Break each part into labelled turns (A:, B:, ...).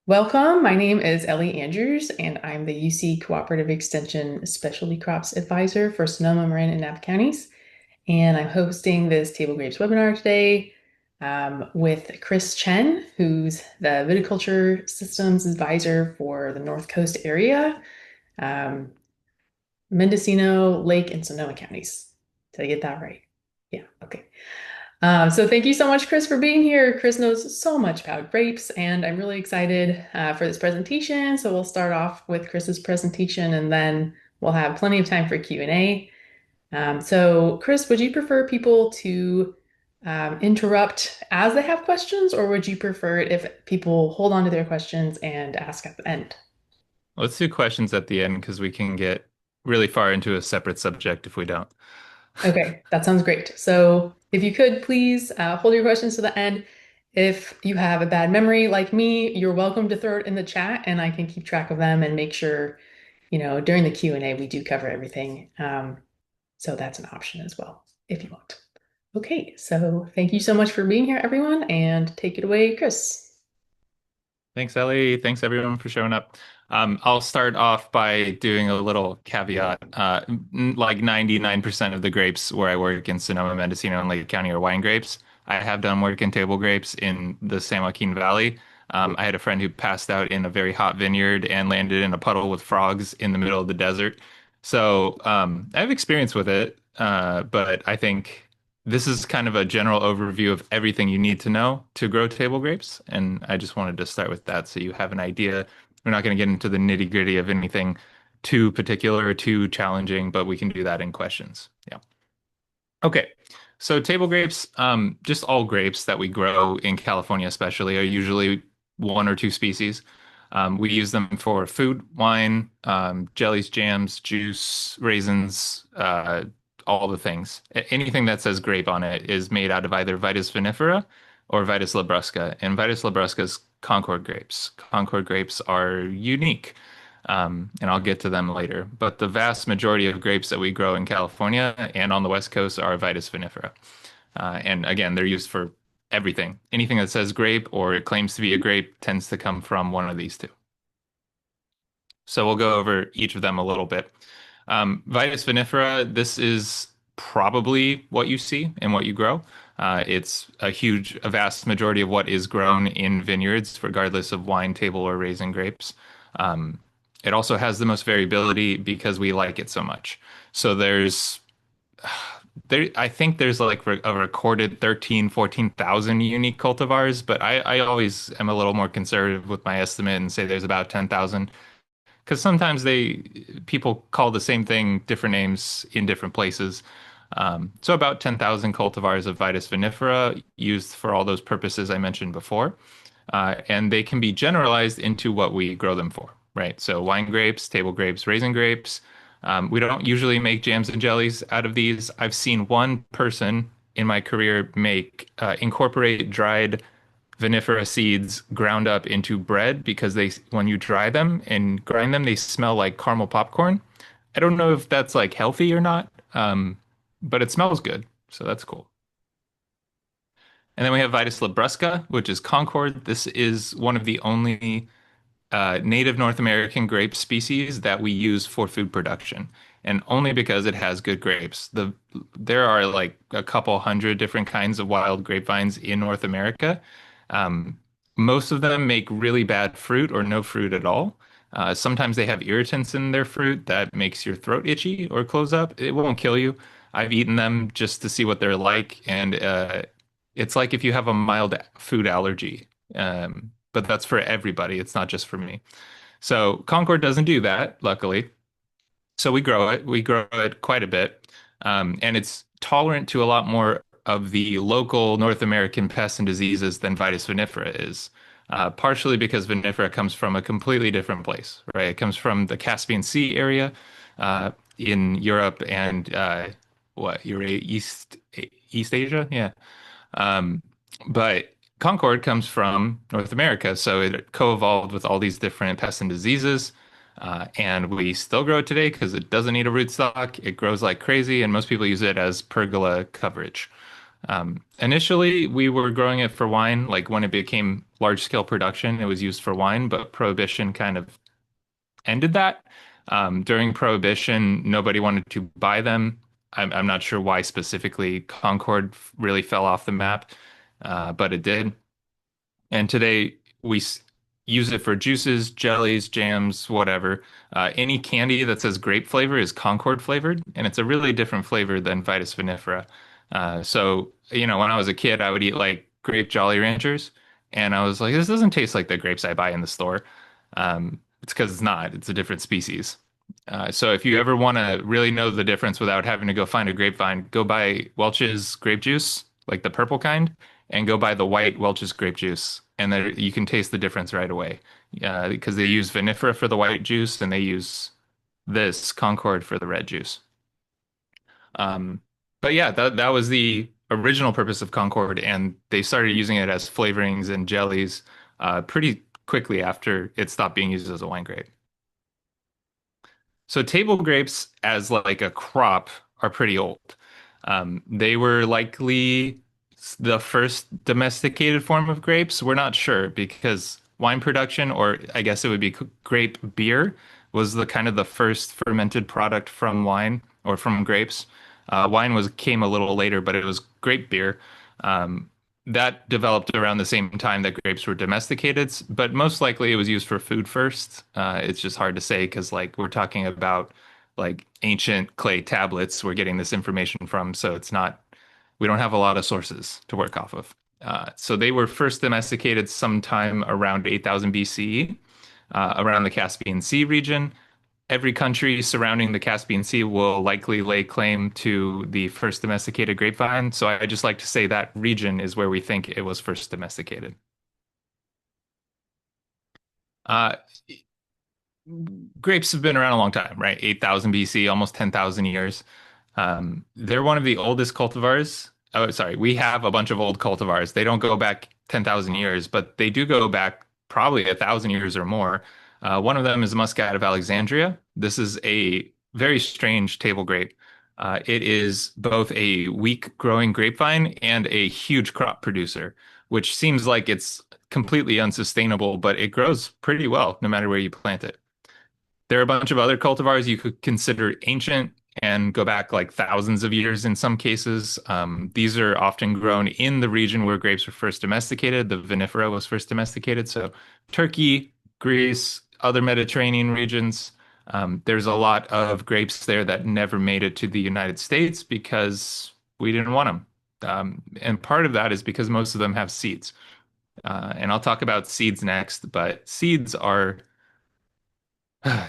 A: Welcome. My name is Ellie Andrews, and I'm the UC Cooperative Extension Specialty Crops Advisor for Sonoma, Marin, and Napa counties. And I'm hosting this Table Grapes webinar today with Chris Chen, who's the Viticulture Systems Advisor for the North Coast area, um, Mendocino, Lake, and Sonoma counties. Did I get that right? Yeah, okay. So thank you so much, Chris, for being here. Chris knows so much about grapes, and I'm really excited for this presentation. So we'll start off with Chris's presentation, and then we'll have plenty of time for Q&A. So Chris, would you prefer people to interrupt as they have questions, or would you prefer it if people hold on to their questions and ask at the end?
B: Let's do questions at the end because we can get really far into a separate subject if we don't.
A: Okay, that sounds great. So if you could please hold your questions to the end. If you have a bad memory like me, you're welcome to throw it in the chat and I can keep track of them and make sure, during the Q&A we do cover everything. So that's an option as well, if you want. Okay, so thank you so much for being here, everyone, and take it away, Chris.
B: Thanks, Ellie. Thanks, everyone, for showing up. I'll start off by doing a little caveat. Like 99% of the grapes where I work in Sonoma, Mendocino, and Lake County are wine grapes. I have done work in table grapes in the San Joaquin Valley. I had a friend who passed out in a very hot vineyard and landed in a puddle with frogs in the middle of the desert. So I have experience with it, but I think this is kind of a general overview of everything you need to know to grow table grapes, and I just wanted to start with that so you have an idea. We're not going to get into the nitty-gritty of anything too particular or too challenging, but we can do that in questions. Yeah. Okay. So table grapes, just all grapes that we grow in California especially are usually one or two species. We use them for food, wine, jellies, jams, juice, raisins, all the things. Anything that says grape on it is made out of either Vitis vinifera or Vitis labrusca. And Vitis labrusca is Concord grapes. Concord grapes are unique, and I'll get to them later. But the vast majority of grapes that we grow in California and on the West Coast are Vitis vinifera. And again, they're used for everything. Anything that says grape or it claims to be a grape tends to come from one of these two. So we'll go over each of them a little bit. Vitis vinifera, this is probably what you see and what you grow. It's a vast majority of what is grown in vineyards, regardless of wine, table, or raisin grapes. Um, it also has the most variability because we like it so much. So I think there's like a recorded 13, 14,000 unique cultivars, but I always am a little more conservative with my estimate and say there's about 10,000 because sometimes people call the same thing different names in different places. So about 10,000 cultivars of Vitis vinifera used for all those purposes I mentioned before. And they can be generalized into what we grow them for, right? So wine grapes, table grapes, raisin grapes. We don't usually make jams and jellies out of these. I've seen one person in my career incorporate dried vinifera seeds ground up into bread because when you dry them and grind them, they smell like caramel popcorn. I don't know if that's like healthy or not, but it smells good, so that's cool. And then we have Vitis labrusca, which is Concord. This is one of the only native North American grape species that we use for food production, and only because it has good grapes. There are like a couple hundred different kinds of wild grapevines in North America. Um, Most of them make really bad fruit or no fruit at all. Sometimes they have irritants in their fruit that makes your throat itchy or close up. It won't kill you. I've eaten them just to see what they're like, and it's like if you have a mild food allergy. But that's for everybody. It's not just for me. So Concord doesn't do that, luckily. So we grow it. We grow it quite a bit. And it's tolerant to a lot more of the local North American pests and diseases than Vitis vinifera is. Partially because vinifera comes from a completely different place, right? It comes from the Caspian Sea area in Europe and East Asia? Yeah. Um, but Concord comes from North America, so it co-evolved with all these different pests and diseases. And we still grow it today because it doesn't need a rootstock. It grows like crazy, and most people use it as pergola coverage. Initially, we were growing it for wine. Like when it became large scale production, it was used for wine, but Prohibition kind of ended that. During Prohibition, nobody wanted to buy them. I'm not sure why specifically Concord really fell off the map, but it did. And today use it for juices, jellies, jams, whatever. Any candy that says grape flavor is Concord flavored, and it's a really different flavor than Vitis vinifera. When I was a kid, I would eat like grape Jolly Ranchers, and I was like, this doesn't taste like the grapes I buy in the store. It's because it's not, it's a different species. So if you ever want to really know the difference without having to go find a grapevine, go buy Welch's grape juice, like the purple kind, and go buy the white Welch's grape juice, and then you can taste the difference right away. Because they use vinifera for the white juice, and they use this Concord for the red juice. Um, but yeah, that was the original purpose of Concord, and they started using it as flavorings and jellies pretty quickly after it stopped being used as a wine grape. So table grapes as like a crop are pretty old. They were likely the first domesticated form of grapes. We're not sure because wine production, or I guess it would be grape beer, was the kind of the first fermented product from wine or from grapes. Wine was came a little later, but it was grape beer. Um, that developed around the same time that grapes were domesticated, but most likely it was used for food first. It's just hard to say because like we're talking about like ancient clay tablets we're getting this information from, so it's not we don't have a lot of sources to work off of. So they were first domesticated sometime around 8000 BCE, around the Caspian Sea region. Every country surrounding the Caspian Sea will likely lay claim to the first domesticated grapevine. So I just like to say that region is where we think it was first domesticated. Uh, Grapes have been around a long time, right? 8000 BC, almost 10,000 years. They're one of the oldest cultivars. Oh, sorry, we have a bunch of old cultivars. They don't go back 10,000 years, but they do go back probably 1,000 years or more. One of them is Muscat of Alexandria. This is a very strange table grape. It is both a weak growing grapevine and a huge crop producer, which seems like it's completely unsustainable, but it grows pretty well no matter where you plant it. There are a bunch of other cultivars you could consider ancient and go back like thousands of years in some cases. These are often grown in the region where grapes were first domesticated. The vinifera was first domesticated. So Turkey, Greece, other Mediterranean regions. There's a lot of grapes there that never made it to the United States because we didn't want them. And part of that is because most of them have seeds. And I'll talk about seeds next, but seeds are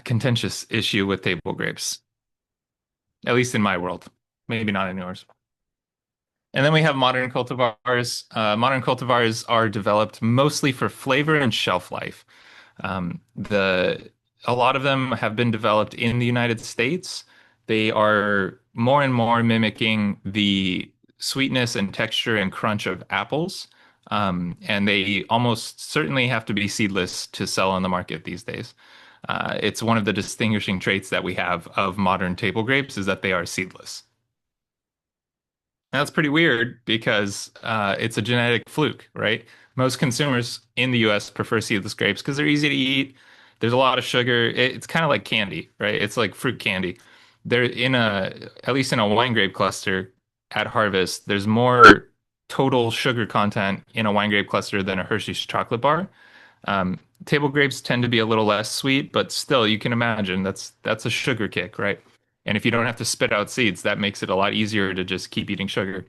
B: contentious issue with table grapes, at least in my world. Maybe not in yours. And then we have modern cultivars. Modern cultivars are developed mostly for flavor and shelf life. The A lot of them have been developed in the United States. They are more and more mimicking the sweetness and texture and crunch of apples. And they almost certainly have to be seedless to sell on the market these days. It's one of the distinguishing traits that we have of modern table grapes is that they are seedless. That's pretty weird because it's a genetic fluke, right? Most consumers in the US prefer seedless grapes because they're easy to eat. There's a lot of sugar. It's kind of like candy, right? It's like fruit candy. At least in a wine grape cluster at harvest, there's more total sugar content in a wine grape cluster than a Hershey's chocolate bar. Table grapes tend to be a little less sweet, but still, you can imagine that's a sugar kick, right? And if you don't have to spit out seeds, that makes it a lot easier to just keep eating sugar.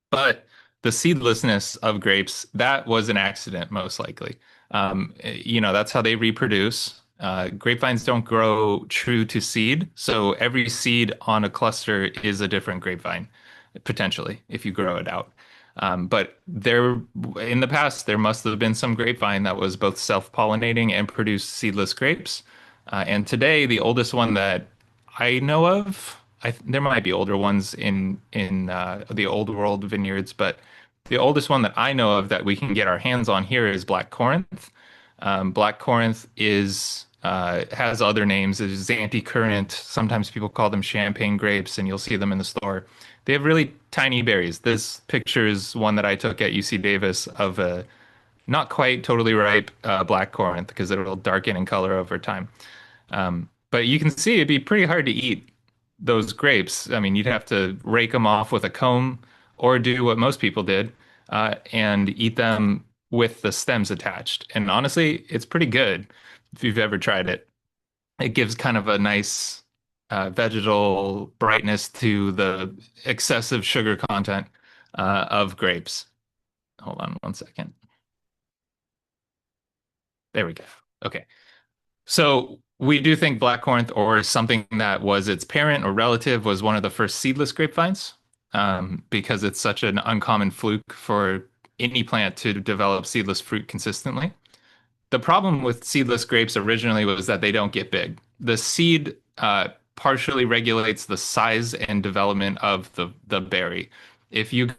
B: But the seedlessness of grapes, that was an accident, most likely. That's how they reproduce. Grapevines don't grow true to seed, so every seed on a cluster is a different grapevine, potentially, if you grow it out. But in the past, there must have been some grapevine that was both self-pollinating and produced seedless grapes. And today, the oldest one that I know of, there might be older ones in the old world vineyards, but the oldest one that I know of that we can get our hands on here is Black Corinth. Black Corinth is has other names. There's Zante Currant. Sometimes people call them champagne grapes, and you'll see them in the store. They have really tiny berries. This picture is one that I took at UC Davis of a not quite totally ripe black currant because it'll darken in color over time. But you can see it'd be pretty hard to eat those grapes. I mean, you'd have to rake them off with a comb or do what most people did and eat them with the stems attached. And honestly, it's pretty good if you've ever tried it. It gives kind of a nice vegetal brightness to the excessive sugar content of grapes. Hold on one second. There we go. Okay. So we do think blackcurrant or something that was its parent or relative was one of the first seedless grapevines, because it's such an uncommon fluke for any plant to develop seedless fruit consistently. The problem with seedless grapes originally was that they don't get big. The seed partially regulates the size and development of the berry. If you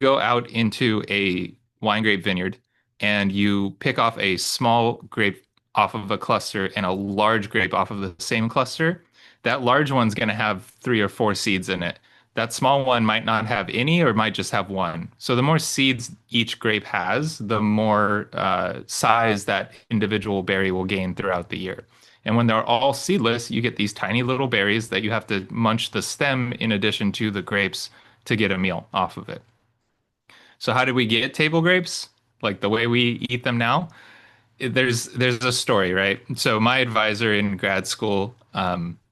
B: go out into a wine grape vineyard and you pick off a small grape off of a cluster and a large grape off of the same cluster, that large one's going to have three or four seeds in it. That small one might not have any or might just have one. So the more seeds each grape has, the more size that individual berry will gain throughout the year. And when they're all seedless, you get these tiny little berries that you have to munch the stem in addition to the grapes to get a meal off of it. So how did we get table grapes? Like the way we eat them now? There's a story, right? So my advisor in grad school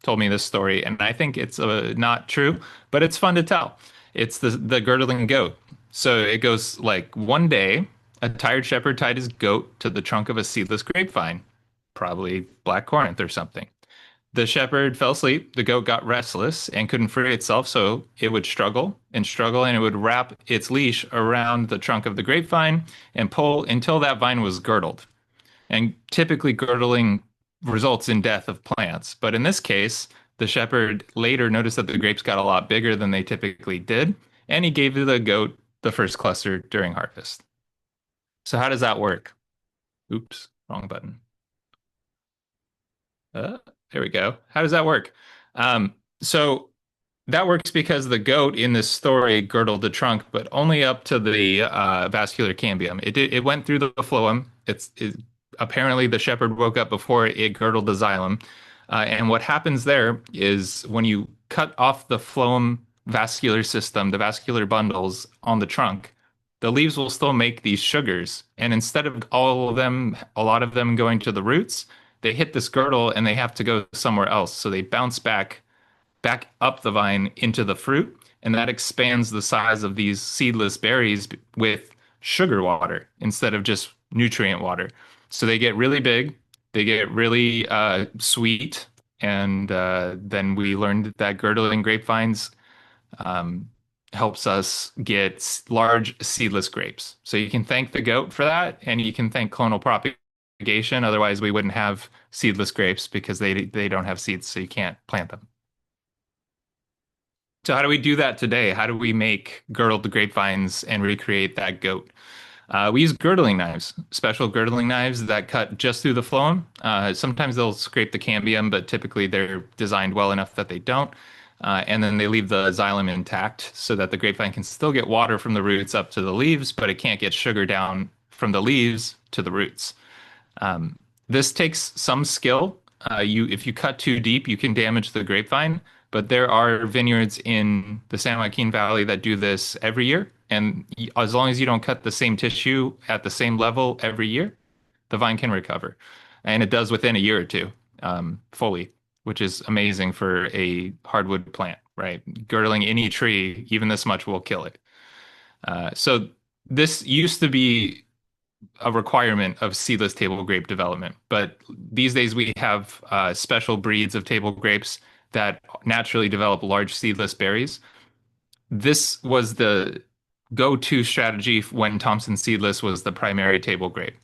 B: told me this story, and I think it's not true, but it's fun to tell. It's the girdling goat. So it goes like one day, a tired shepherd tied his goat to the trunk of a seedless grapevine, probably black currant or something. The shepherd fell asleep. The goat got restless and couldn't free itself, so it would struggle, and it would wrap its leash around the trunk of the grapevine and pull until that vine was girdled. And typically, girdling results in death of plants. But in this case, the shepherd later noticed that the grapes got a lot bigger than they typically did, and he gave the goat the first cluster during harvest. So, how does that work? Oops, wrong button. Uh, there we go. How does that work? So that works because the goat in this story girdled the trunk, but only up to the vascular cambium. It went through the phloem. Apparently the shepherd woke up before it girdled the xylem. And what happens there is when you cut off the phloem vascular system, the vascular bundles on the trunk, the leaves will still make these sugars. And instead of all of them, a lot of them going to the roots, they hit this girdle and they have to go somewhere else. So they bounce back up the vine into the fruit, and that expands the size of these seedless berries with sugar water instead of just nutrient water. So they get really big, they get really sweet, and then we learned that girdling grapevines um, helps us get large seedless grapes. So you can thank the goat for that, and you can thank clonal propagation. Otherwise, we wouldn't have seedless grapes because they don't have seeds, so you can't plant them. So how do we do that today? How do we make girdled grapevines and recreate that goat? We use girdling knives, special girdling knives that cut just through the phloem. Sometimes they'll scrape the cambium, but typically they're designed well enough that they don't. And then they leave the xylem intact so that the grapevine can still get water from the roots up to the leaves, but it can't get sugar down from the leaves to the roots. This takes some skill. If you cut too deep, you can damage the grapevine. But there are vineyards in the San Joaquin Valley that do this every year. And as long as you don't cut the same tissue at the same level every year, the vine can recover. And it does within a year or two, fully, which is amazing for a hardwood plant, right? Girdling any tree, even this much, will kill it. So this used to be a requirement of seedless table grape development. But these days we have special breeds of table grapes that naturally develop large seedless berries. This was the go-to strategy when Thompson seedless was the primary table grape.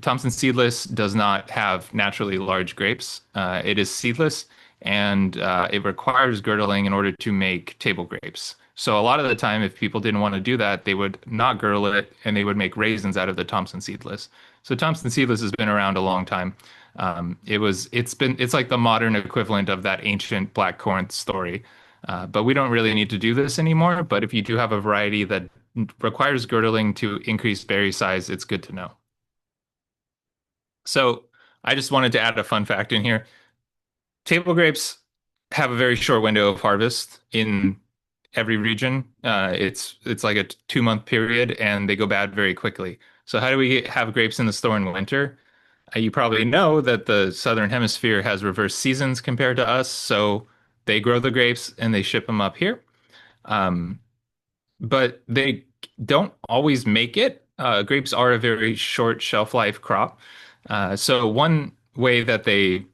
B: Thompson seedless does not have naturally large grapes. It is seedless and it requires girdling in order to make table grapes. So a lot of the time, if people didn't want to do that, they would not girdle it and they would make raisins out of the Thompson seedless. So Thompson seedless has been around a long time. It's like the modern equivalent of that ancient black currant story. But we don't really need to do this anymore. But if you do have a variety that requires girdling to increase berry size, it's good to know. So I just wanted to add a fun fact in here. Table grapes have a very short window of harvest in every region. It's like a 2 month period, and they go bad very quickly. So how do we have grapes in the store in winter? You probably know that the Southern Hemisphere has reverse seasons compared to us, so they grow the grapes and they ship them up here. Um, but they don't always make it. Grapes are a very short shelf life crop. So one way that they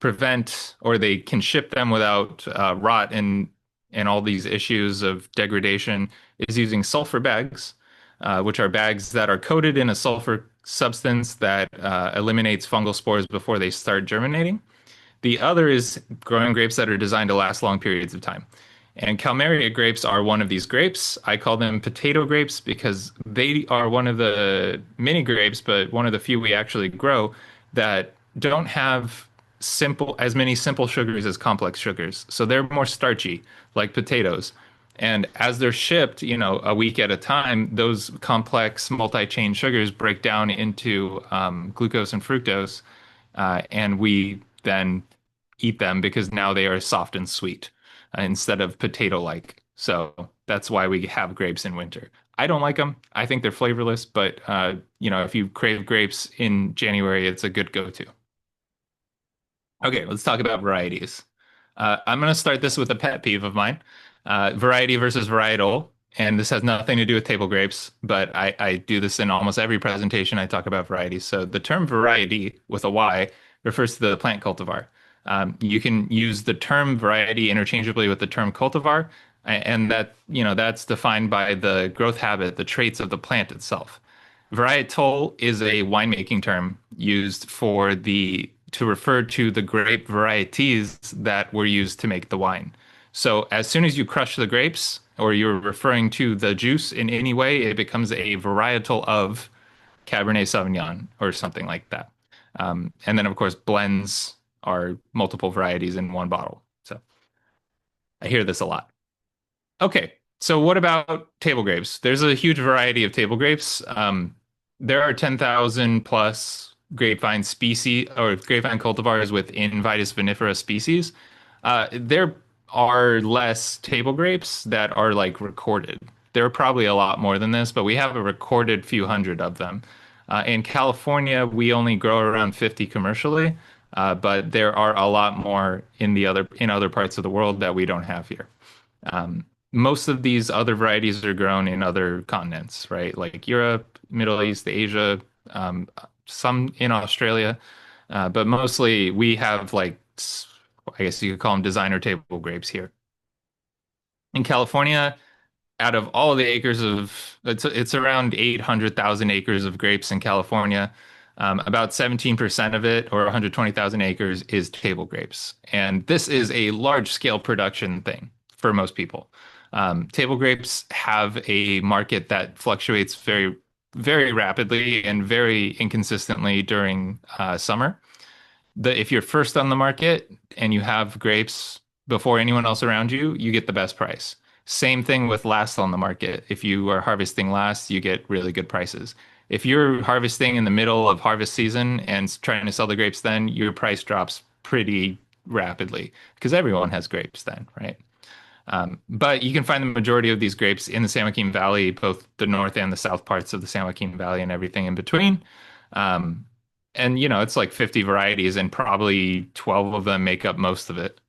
B: prevent or they can ship them without rot and all these issues of degradation is using sulfur bags, which are bags that are coated in a sulfur substance that eliminates fungal spores before they start germinating. The other is growing grapes that are designed to last long periods of time. And Calmaria grapes are one of these grapes. I call them potato grapes because they are one of the mini grapes, but one of the few we actually grow that don't have as many simple sugars as complex sugars. So they're more starchy, like potatoes. And as they're shipped, a week at a time, those complex multi-chain sugars break down into glucose and fructose, and we then eat them because now they are soft and sweet instead of potato-like. So that's why we have grapes in winter. I don't like them. I think they're flavorless, but if you crave grapes in January, it's a good go-to. Okay, let's talk about varieties. I'm going to start this with a pet peeve of mine, variety versus varietal. And this has nothing to do with table grapes, but I do this in almost every presentation I talk about varieties. So the term variety with a Y refers to the plant cultivar. You can use the term variety interchangeably with the term cultivar, and that's defined by the growth habit, the traits of the plant itself. Varietal is a winemaking term used to refer to the grape varieties that were used to make the wine. So as soon as you crush the grapes or you're referring to the juice in any way, it becomes a varietal of Cabernet Sauvignon or something like that. And then, of course, blends are multiple varieties in one bottle. So I hear this a lot. Okay, so what about table grapes? There's a huge variety of table grapes. There are 10,000 plus grapevine species or grapevine cultivars within Vitis vinifera species. There are less table grapes that are like recorded. There are probably a lot more than this, but we have a recorded few hundred of them. In California, we only grow around 50 commercially, but there are a lot more in other parts of the world that we don't have here. Most of these other varieties are grown in other continents, right? Like Europe, Middle East, Asia, some in Australia. But mostly we have I guess you could call them designer table grapes here. In California, out of all the acres it's around 800,000 acres of grapes in California. About 17% of it, or 120,000 acres, is table grapes. And this is a large scale production thing for most people. Table grapes have a market that fluctuates very, very rapidly and very inconsistently during summer. If you're first on the market and you have grapes before anyone else around you, you get the best price. Same thing with last on the market. If you are harvesting last, you get really good prices. If you're harvesting in the middle of harvest season and trying to sell the grapes then, your price drops pretty rapidly because everyone has grapes then, right? But you can find the majority of these grapes in the San Joaquin Valley, both the north and the south parts of the San Joaquin Valley and everything in between. Um, and it's like 50 varieties, and probably 12 of them make up most of it.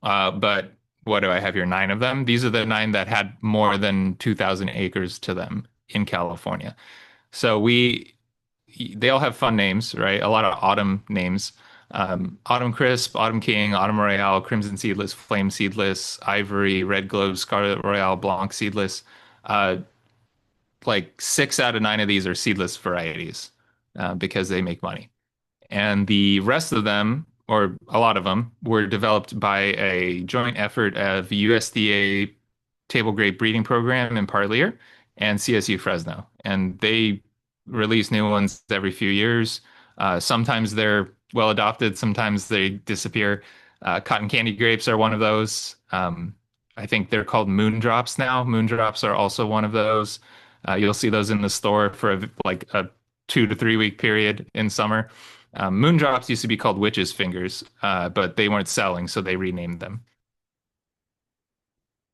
B: But what do I have here? Nine of them. These are the nine that had more than 2,000 acres to them in California. So they all have fun names, right? A lot of autumn names. Autumn Crisp, Autumn King, Autumn Royale, Crimson Seedless, Flame Seedless, Ivory, Red Globe, Scarlet Royale, Blanc Seedless. Uh, like 6 out of 9 of these are seedless varieties because they make money. And the rest of them, or a lot of them, were developed by a joint effort of USDA Table Grape Breeding Program in Parlier and CSU Fresno. And they release new ones every few years. Sometimes they're well adopted, sometimes they disappear. Cotton candy grapes are one of those. I think they're called moondrops now. Moondrops are also one of those. You'll see those in the store for like a 2 to 3 week period in summer. Moondrops used to be called witches' fingers, but they weren't selling, so they renamed them.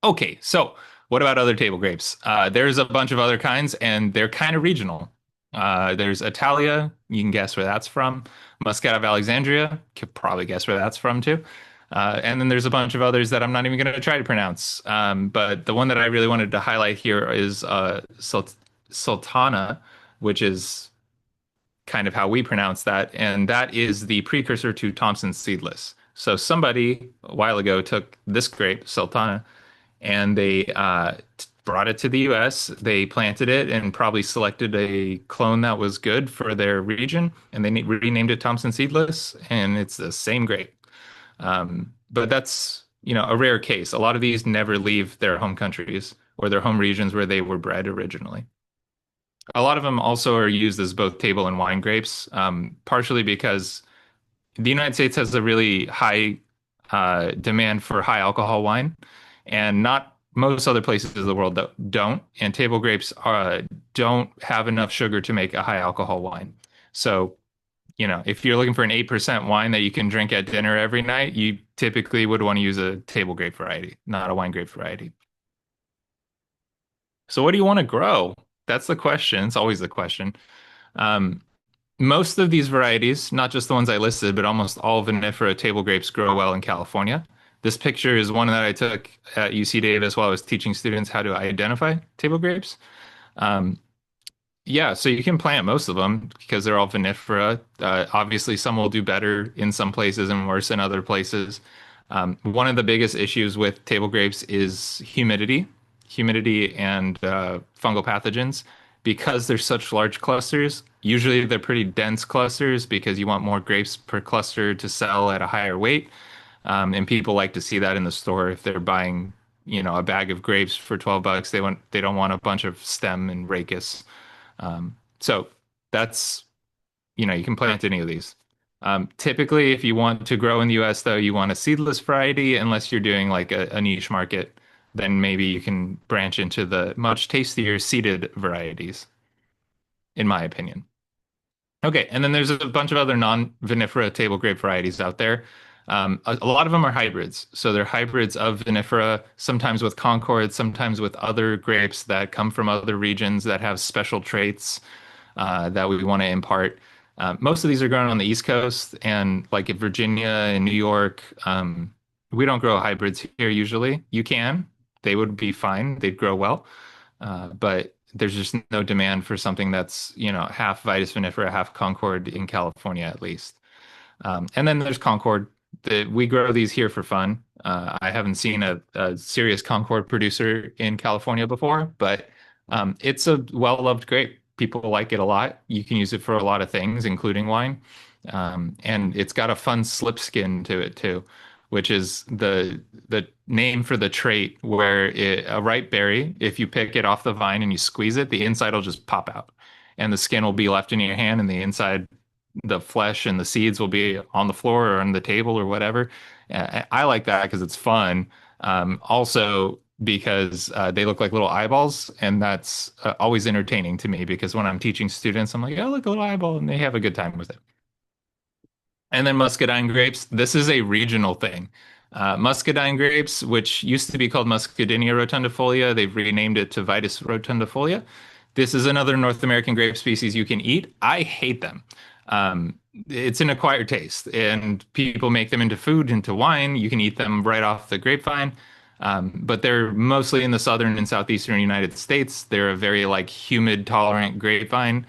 B: Okay, so what about other table grapes? There's a bunch of other kinds, and they're kind of regional. There's Italia, you can guess where that's from. Muscat of Alexandria, could probably guess where that's from too. And then there's a bunch of others that I'm not even going to try to pronounce. But the one that I really wanted to highlight here is Sultana, which is kind of how we pronounce that, and that is the precursor to Thompson seedless. So somebody a while ago took this grape, Sultana, and they brought it to the US. They planted it and probably selected a clone that was good for their region, and they renamed it Thompson Seedless, and it's the same grape. But that's, a rare case. A lot of these never leave their home countries or their home regions where they were bred originally. A lot of them also are used as both table and wine grapes, partially because the United States has a really high demand for high alcohol wine, and not most other places of the world that don't. And table grapes don't have enough sugar to make a high alcohol wine. So, if you're looking for an 8% wine that you can drink at dinner every night, you typically would want to use a table grape variety, not a wine grape variety. So, what do you want to grow? That's the question. It's always the question. Um, Most of these varieties, not just the ones I listed, but almost all vinifera table grapes grow well in California. This picture is one that I took at UC Davis while I was teaching students how to identify table grapes. Um, yeah, so you can plant most of them because they're all vinifera. Obviously, some will do better in some places and worse in other places. One of the biggest issues with table grapes is humidity and fungal pathogens. Because they're such large clusters, usually they're pretty dense clusters because you want more grapes per cluster to sell at a higher weight. And people like to see that in the store if they're buying, a bag of grapes for $12. They don't want a bunch of stem and rachis. So that's, you can plant any of these. Typically, if you want to grow in the US, though, you want a seedless variety, unless you're doing like a niche market, then maybe you can branch into the much tastier seeded varieties, in my opinion. Okay, and then there's a bunch of other non-vinifera table grape varieties out there. A lot of them are hybrids. So they're hybrids of vinifera, sometimes with Concord, sometimes with other grapes that come from other regions that have special traits that we want to impart. Most of these are grown on the East Coast, and like in Virginia and New York, we don't grow hybrids here usually. You can, they would be fine, they'd grow well, but there's just no demand for something that's, half Vitis vinifera, half Concord in California at least. And then there's Concord. We grow these here for fun. I haven't seen a serious Concord producer in California before, but it's a well-loved grape. People like it a lot. You can use it for a lot of things, including wine. And it's got a fun slip skin to it too, which is the name for the trait where a ripe berry, if you pick it off the vine and you squeeze it, the inside will just pop out, and the skin will be left in your hand, and the inside, the flesh and the seeds will be on the floor or on the table or whatever. I like that because it's fun. Also because they look like little eyeballs, and that's always entertaining to me because when I'm teaching students, I'm like, oh, look, a little eyeball, and they have a good time with it. And then muscadine grapes. This is a regional thing. Muscadine grapes, which used to be called Muscadinia rotundifolia, they've renamed it to Vitis rotundifolia. This is another North American grape species you can eat. I hate them. It's an acquired taste, and people make them into food, into wine. You can eat them right off the grapevine. But they're mostly in the southern and southeastern United States. They're a very like humid, tolerant grapevine.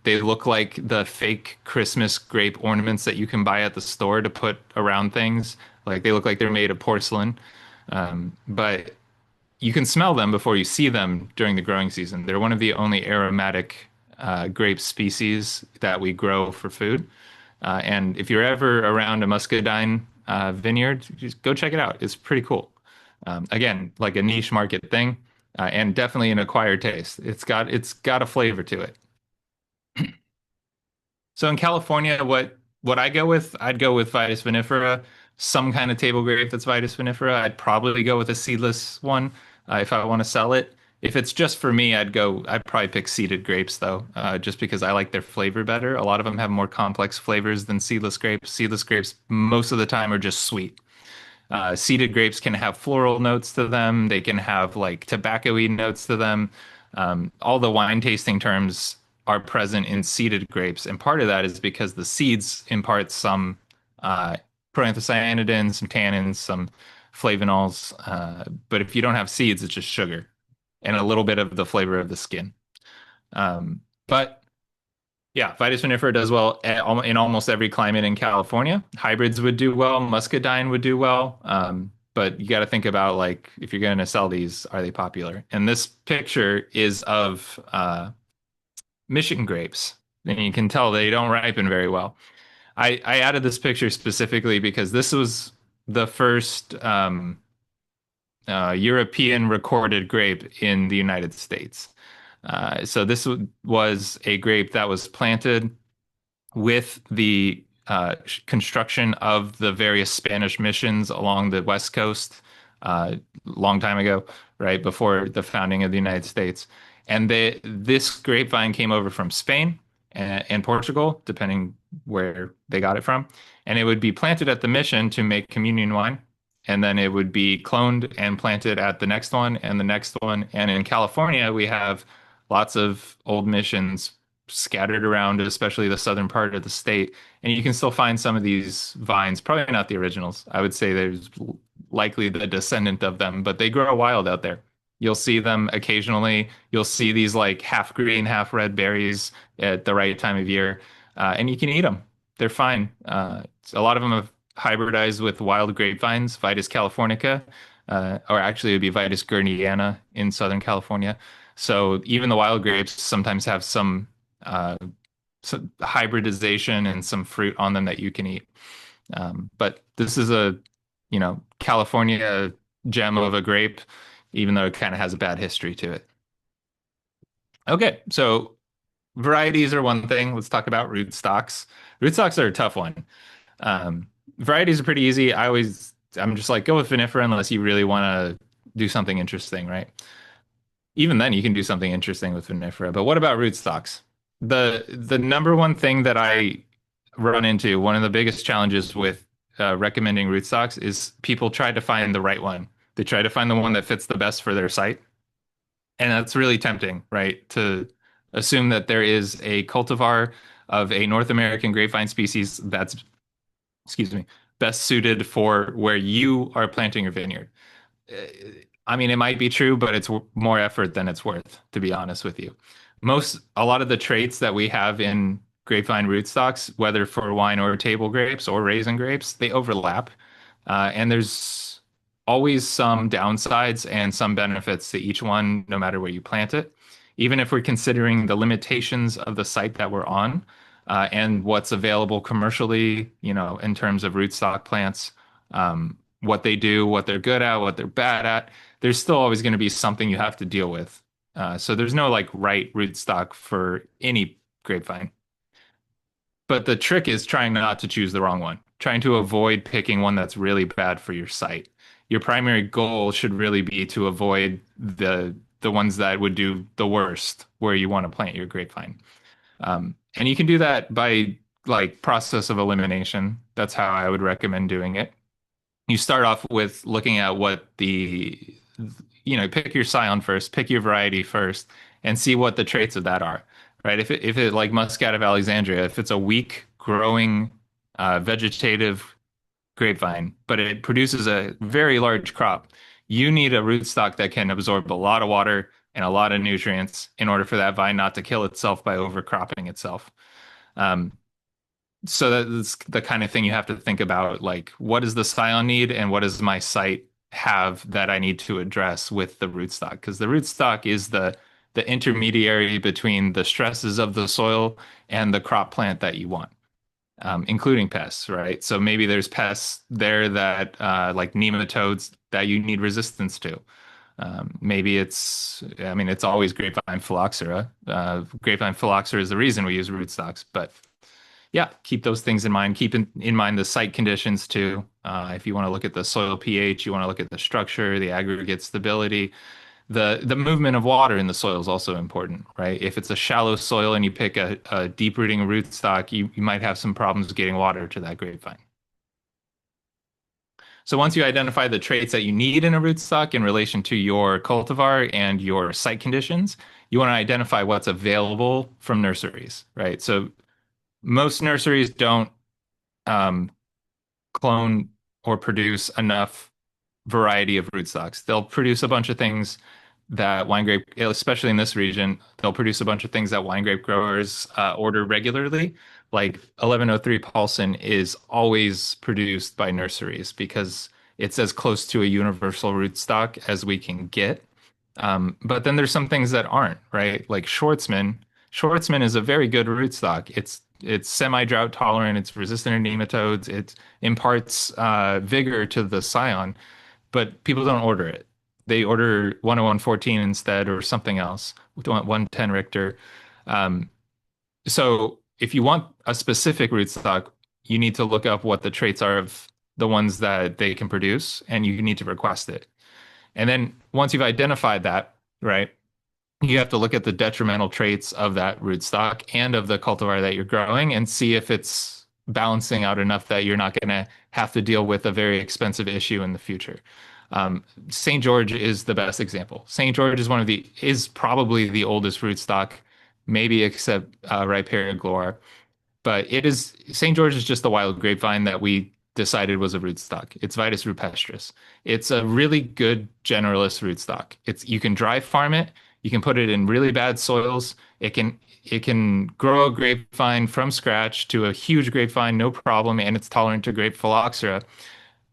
B: They look like the fake Christmas grape ornaments that you can buy at the store to put around things. Like they look like they're made of porcelain. But you can smell them before you see them during the growing season. They're one of the only aromatic grape species that we grow for food. And if you're ever around a muscadine vineyard, just go check it out. It's pretty cool. Again, like a niche market thing, and definitely an acquired taste. It's got a flavor to it. So in California, what I go with, I'd go with Vitis vinifera, some kind of table grape that's Vitis vinifera. I'd probably go with a seedless one if I want to sell it. If it's just for me, I'd probably pick seeded grapes though, just because I like their flavor better. A lot of them have more complex flavors than seedless grapes. Seedless grapes most of the time are just sweet. Seeded grapes can have floral notes to them. They can have like tobacco-y notes to them. All the wine tasting terms are present in seeded grapes, and part of that is because the seeds impart some uh, proanthocyanidins, some tannins, some flavonols. But if you don't have seeds, it's just sugar and a little bit of the flavor of the skin. But yeah, Vitis vinifera does well in almost every climate in California. Hybrids would do well, muscadine would do well. But you got to think about like if you're going to sell these, are they popular? And this picture is of Michigan grapes, and you can tell they don't ripen very well. I added this picture specifically because this was the first European recorded grape in the United States. So this was a grape that was planted with the construction of the various Spanish missions along the West Coast long time ago, right before the founding of the United States. And this grapevine came over from Spain and Portugal, depending where they got it from. And it would be planted at the mission to make communion wine. And then it would be cloned and planted at the next one and the next one. And in California, we have lots of old missions scattered around, especially the southern part of the state. And you can still find some of these vines, probably not the originals. I would say there's likely the descendant of them, but they grow wild out there. You'll see them occasionally. You'll see these like half green, half red berries at the right time of year, and you can eat them. They're fine. A lot of them have hybridized with wild grapevines, Vitis californica, or actually it would be Vitis gurniana in Southern California. So even the wild grapes sometimes have uh, some hybridization and some fruit on them that you can eat. But this is a, California gem of a grape, even though it kind of has a bad history to it. Okay, so varieties are one thing. Let's talk about rootstocks. Rootstocks are a tough one. Um, Varieties are pretty easy. I'm just like, go with vinifera unless you really want to do something interesting, right? Even then, you can do something interesting with vinifera. But what about rootstocks? The number one thing that I run into, one of the biggest challenges with recommending rootstocks is people try to find the right one. They try to find the one that fits the best for their site. And that's really tempting, right? To assume that there is a cultivar of a North American grapevine species that's, excuse me, best suited for where you are planting your vineyard. Uh, I mean, it might be true, but it's more effort than it's worth, to be honest with you. A lot of the traits that we have in grapevine rootstocks, whether for wine or table grapes or raisin grapes, they overlap. And there's always some downsides and some benefits to each one, no matter where you plant it. Even if we're considering the limitations of the site that we're on, and what's available commercially, in terms of rootstock plants, what they do, what they're good at, what they're bad at, there's still always going to be something you have to deal with. So there's no like right rootstock for any grapevine. But the trick is trying not to choose the wrong one, trying to avoid picking one that's really bad for your site. Your primary goal should really be to avoid the ones that would do the worst where you want to plant your grapevine. And you can do that by like process of elimination. That's how I would recommend doing it. You start off with looking at pick your scion first, pick your variety first, and see what the traits of that are, right? If it like Muscat of Alexandria, if it's a weak growing vegetative grapevine, but it produces a very large crop, you need a rootstock that can absorb a lot of water and a lot of nutrients in order for that vine not to kill itself by overcropping itself. Um, so that's the kind of thing you have to think about, like what does the scion need and what does my site have that I need to address with the rootstock? Because the rootstock is the intermediary between the stresses of the soil and the crop plant that you want, including pests, right? So maybe there's pests there that like nematodes that you need resistance to. Maybe it's always grapevine phylloxera. Grapevine phylloxera is the reason we use rootstocks, but Yeah, keep those things in mind. Keep in mind the site conditions too. If you want to look at the soil pH, you want to look at the structure, the aggregate stability. The movement of water in the soil is also important, right? If it's a shallow soil and you pick a deep rooting rootstock, you might have some problems getting water to that grapevine. So once you identify the traits that you need in a rootstock in relation to your cultivar and your site conditions, you want to identify what's available from nurseries, right? So most nurseries don't um, clone or produce enough variety of rootstocks. They'll produce a bunch of things that wine grape, especially in this region, they'll produce a bunch of things that wine grape growers order regularly. Like 1103 Paulson is always produced by nurseries because it's as close to a universal rootstock as we can get. But then there's some things that aren't, right? Like Schwartzman. Schwartzman is a very good rootstock. It's semi-drought tolerant. It's resistant to nematodes. It imparts vigor to the scion, but people don't order it. They order 10114 instead or something else, 110 Richter. Um, so if you want a specific rootstock, you need to look up what the traits are of the ones that they can produce, and you need to request it. And then once you've identified that, right, you have to look at the detrimental traits of that rootstock and of the cultivar that you're growing and see if it's balancing out enough that you're not going to have to deal with a very expensive issue in the future. St. George is the best example. St. George is probably the oldest rootstock, maybe except Riparian Gloire. But it is St. George is just the wild grapevine that we decided was a rootstock. It's Vitis rupestris. It's a really good generalist rootstock. It's you can dry farm it, you can put it in really bad soils. It can grow a grapevine from scratch to a huge grapevine, no problem, and it's tolerant to grape phylloxera,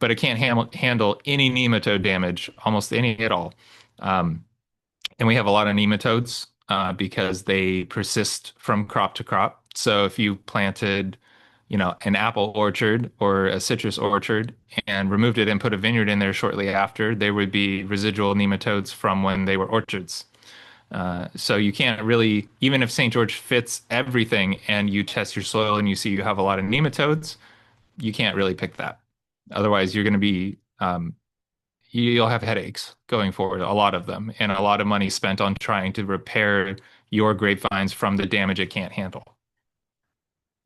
B: but it can't handle any nematode damage, almost any at all. Um, and we have a lot of nematodes because they persist from crop to crop. So if you planted, an apple orchard or a citrus orchard and removed it and put a vineyard in there shortly after, there would be residual nematodes from when they were orchards. So you can't really, even if St. George fits everything and you test your soil and you see you have a lot of nematodes, you can't really pick that. Otherwise, you're going to be you'll have headaches going forward, a lot of them, and a lot of money spent on trying to repair your grapevines from the damage it can't handle.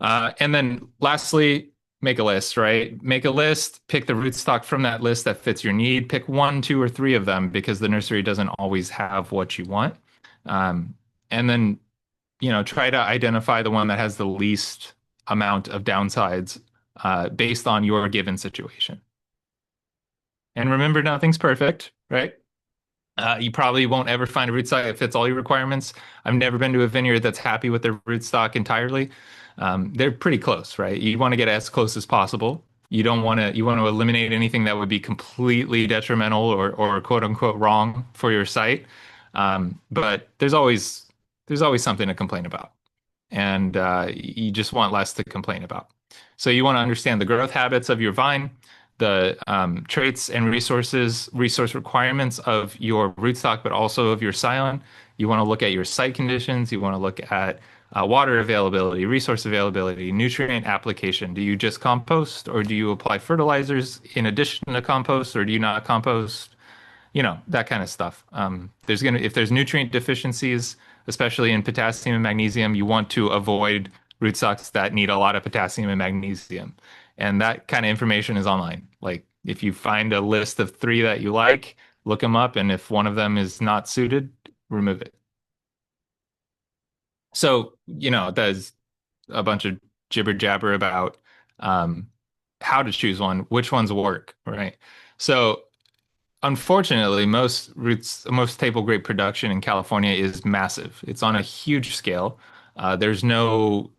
B: And then lastly, make a list, right? Make a list, pick the rootstock from that list that fits your need. Pick one, two, or three of them because the nursery doesn't always have what you want. Um, and then, try to identify the one that has the least amount of downsides based on your given situation. And remember, nothing's perfect, right? You probably won't ever find a rootstock that fits all your requirements. I've never been to a vineyard that's happy with their rootstock entirely. They're pretty close, right? You want to get as close as possible. You want to eliminate anything that would be completely detrimental or quote unquote wrong for your site. But there's always something to complain about, and you just want less to complain about. So you want to understand the growth habits of your vine, the traits and resource requirements of your rootstock, but also of your scion. You want to look at your site conditions. You want to look at water availability, resource availability, nutrient application. Do you just compost or do you apply fertilizers in addition to compost or do you not compost? That kind of stuff. If there's nutrient deficiencies, especially in potassium and magnesium, you want to avoid rootstocks that need a lot of potassium and magnesium. And that kind of information is online. Like if you find a list of three that you like, look them up, and if one of them is not suited, remove it. So, there's a bunch of jibber jabber about um, how to choose one, which ones work, right? So unfortunately, most table grape production in California is massive. It's on a huge scale. There's not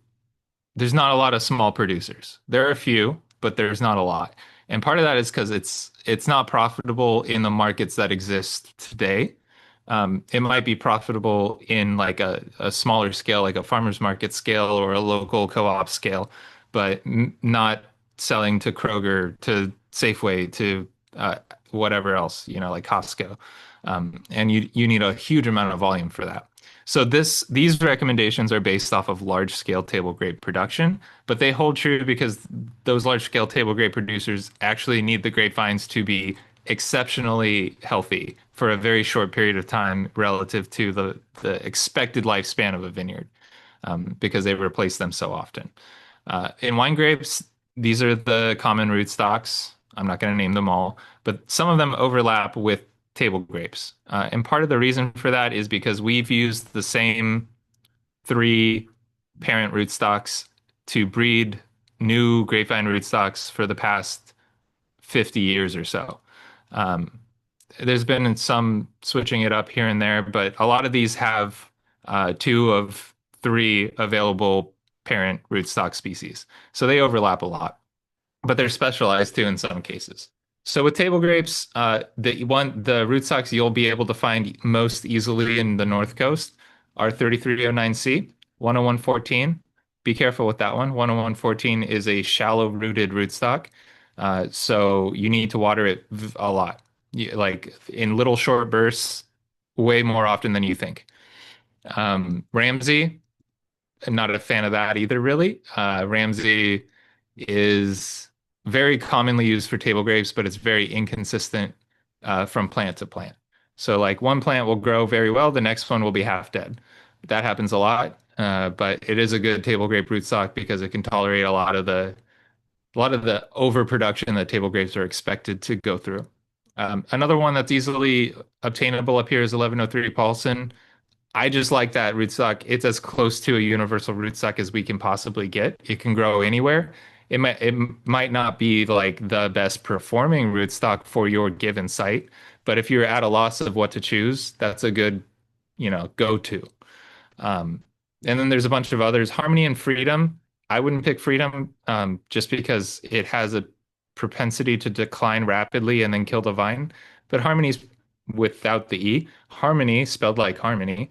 B: a lot of small producers. There are a few, but there's not a lot. And part of that is because it's not profitable in the markets that exist today. It might be profitable in like a smaller scale, like a farmer's market scale or a local co-op scale, but not selling to Kroger, to Safeway, to whatever else, like Costco. And you need a huge amount of volume for that. So these recommendations are based off of large scale table grape production, but they hold true because those large scale table grape producers actually need the grapevines to be exceptionally healthy for a very short period of time relative to the expected lifespan of a vineyard, because they replace them so often. In wine grapes, these are the common rootstocks. I'm not going to name them all, but some of them overlap with table grapes. And part of the reason for that is because we've used the same three parent rootstocks to breed new grapevine rootstocks for the past 50 years or so. Um, there's been some switching it up here and there, but a lot of these have two of three available parent rootstock species. So they overlap a lot, but they're specialized too in some cases. So with table grapes, the rootstocks you'll be able to find most easily in the North Coast are 3309C, 10114. Be careful with that one. 10114 is a shallow rooted rootstock. So you need to water it a lot, like in little short bursts, way more often than you think. Ramsey, not a fan of that either, really. Ramsey is very commonly used for table grapes, but it's very inconsistent from plant to plant. So, like one plant will grow very well, the next one will be half dead. That happens a lot, but it is a good table grape rootstock because it can tolerate a lot of the overproduction that table grapes are expected to go through. Another one that's easily obtainable up here is 1103 Paulson. I just like that rootstock. It's as close to a universal rootstock as we can possibly get. It can grow anywhere. It might not be like the best performing rootstock for your given site, but if you're at a loss of what to choose, that's a good, go-to. Um, and then there's a bunch of others. Harmony and Freedom. I wouldn't pick Freedom just because it has a propensity to decline rapidly and then kill the vine. But Harmony's without the E. Harmony, spelled like harmony,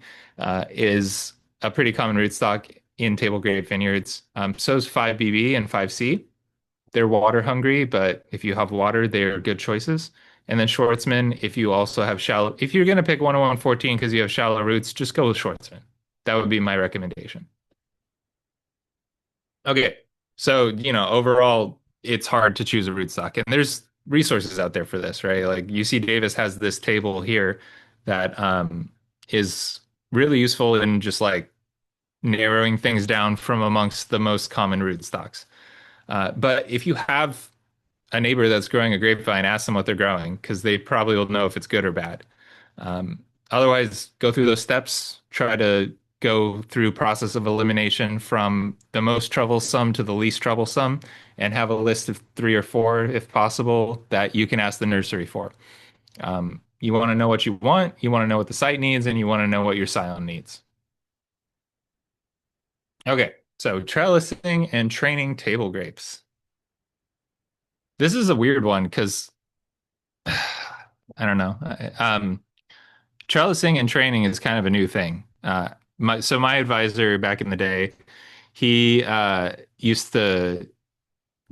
B: is a pretty common rootstock in table grape vineyards. So is 5BB and 5C. They're water hungry, but if you have water, they're good choices. And then Schwartzman, if you also have shallow, if you're going to pick 10114 because you have shallow roots, just go with Schwartzman. That would be my recommendation. Okay. So, overall, it's hard to choose a rootstock. And there's resources out there for this, right? Like UC Davis has this table here that is really useful in just like narrowing things down from amongst the most common rootstocks. But if you have a neighbor that's growing a grapevine, ask them what they're growing because they probably will know if it's good or bad. Um, Otherwise, go through those steps, try to go through process of elimination from the most troublesome to the least troublesome, and have a list of three or four, if possible, that you can ask the nursery for. You want to know what you want, you want to know what the site needs, and you want to know what your scion needs. Okay, so trellising and training table grapes. This is a weird one because I don't know. Trellising and training is kind of a new thing. So my advisor back in the day, he used to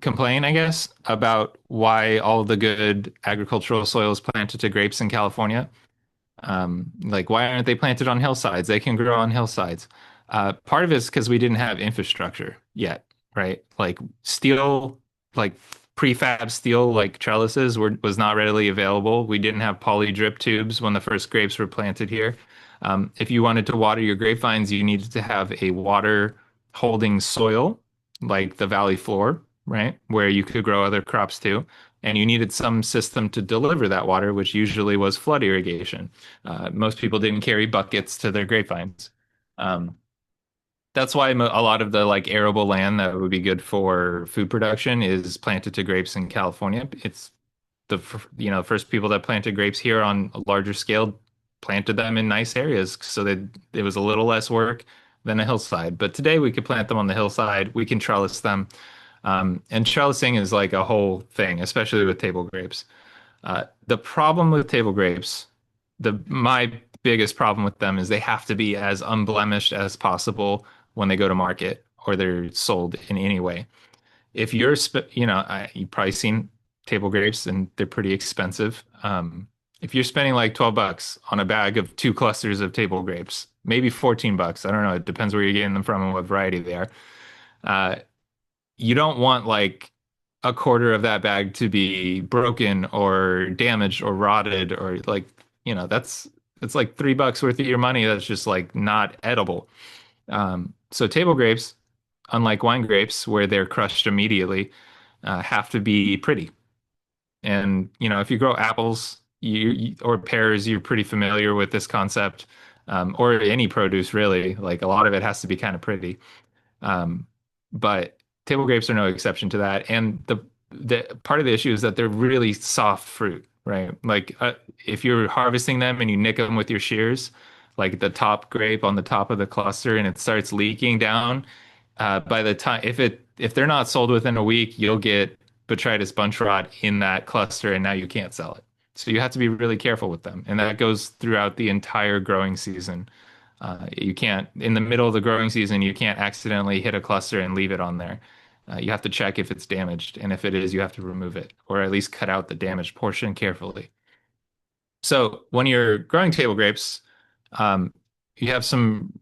B: complain, I guess, about why all the good agricultural soil is planted to grapes in California. Like, why aren't they planted on hillsides? They can grow on hillsides. Part of it is because we didn't have infrastructure yet, right? Like steel, like prefab steel, like trellises was not readily available. We didn't have poly drip tubes when the first grapes were planted here. If you wanted to water your grapevines, you needed to have a water holding soil, like the valley floor, right? Where you could grow other crops too. And you needed some system to deliver that water, which usually was flood irrigation. Most people didn't carry buckets to their grapevines. Um, that's why a lot of the like arable land that would be good for food production is planted to grapes in California. It's first people that planted grapes here on a larger scale planted them in nice areas so that it was a little less work than a hillside. But today we could plant them on the hillside. We can trellis them. And trellising is like a whole thing, especially with table grapes. The problem with table grapes, my biggest problem with them is they have to be as unblemished as possible when they go to market or they're sold in any way. If you've probably seen table grapes and they're pretty expensive. If you're spending like 12 bucks on a bag of two clusters of table grapes, maybe 14 bucks, I don't know, it depends where you're getting them from and what variety they are. Uh, you don't want like a quarter of that bag to be broken or damaged or rotted or like, that's it's like 3 bucks worth of your money that's just like not edible. So table grapes, unlike wine grapes where they're crushed immediately, have to be pretty. And if you grow apples or pears, you're pretty familiar with this concept, or any produce really. Like a lot of it has to be kind of pretty. Um, but table grapes are no exception to that. And the part of the issue is that they're really soft fruit, right? Like if you're harvesting them and you nick them with your shears, like the top grape on the top of the cluster, and it starts leaking down, by the time if they're not sold within a week, you'll get botrytis bunch rot in that cluster, and now you can't sell it. So you have to be really careful with them, and that goes throughout the entire growing season. You can't, in the middle of the growing season, you can't accidentally hit a cluster and leave it on there. You have to check if it's damaged, and if it is, you have to remove it, or at least cut out the damaged portion carefully. So when you're growing table grapes, um, you have some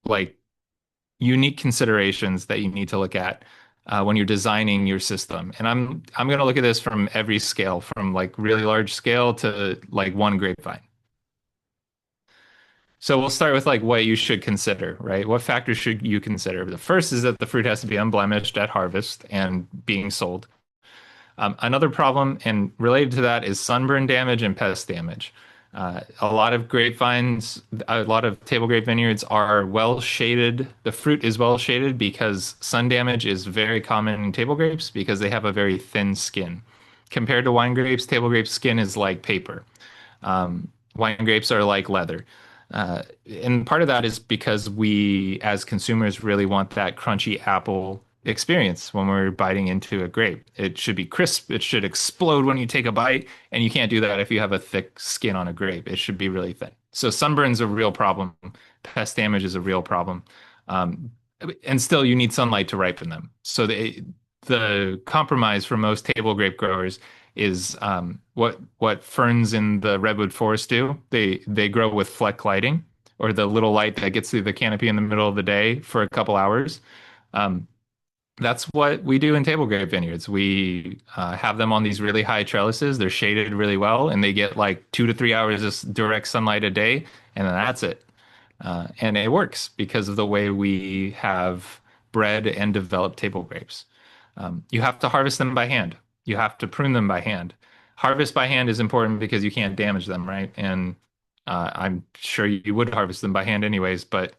B: like unique considerations that you need to look at when you're designing your system. And I'm going to look at this from every scale, from like really large scale to like one grapevine. So we'll start with like what you should consider, right? What factors should you consider? The first is that the fruit has to be unblemished at harvest and being sold. Another problem, and related to that, is sunburn damage and pest damage. A lot of grapevines, a lot of table grape vineyards are well shaded. The fruit is well shaded because sun damage is very common in table grapes because they have a very thin skin. Compared to wine grapes, table grape skin is like paper. Wine grapes are like leather. Uh, and part of that is because we, as consumers, really want that crunchy apple experience when we're biting into a grape. It should be crisp. It should explode when you take a bite. And you can't do that if you have a thick skin on a grape. It should be really thin. So sunburn's a real problem. Pest damage is a real problem. Um, and still, you need sunlight to ripen them. So the compromise for most table grape growers is what ferns in the redwood forest do. They grow with fleck lighting, or the little light that gets through the canopy in the middle of the day for a couple hours. Um, that's what we do in table grape vineyards. We have them on these really high trellises. They're shaded really well, and they get like 2 to 3 hours of direct sunlight a day, and then that's it. And it works because of the way we have bred and developed table grapes. You have to harvest them by hand. You have to prune them by hand. Harvest by hand is important because you can't damage them, right? And I'm sure you would harvest them by hand anyways, but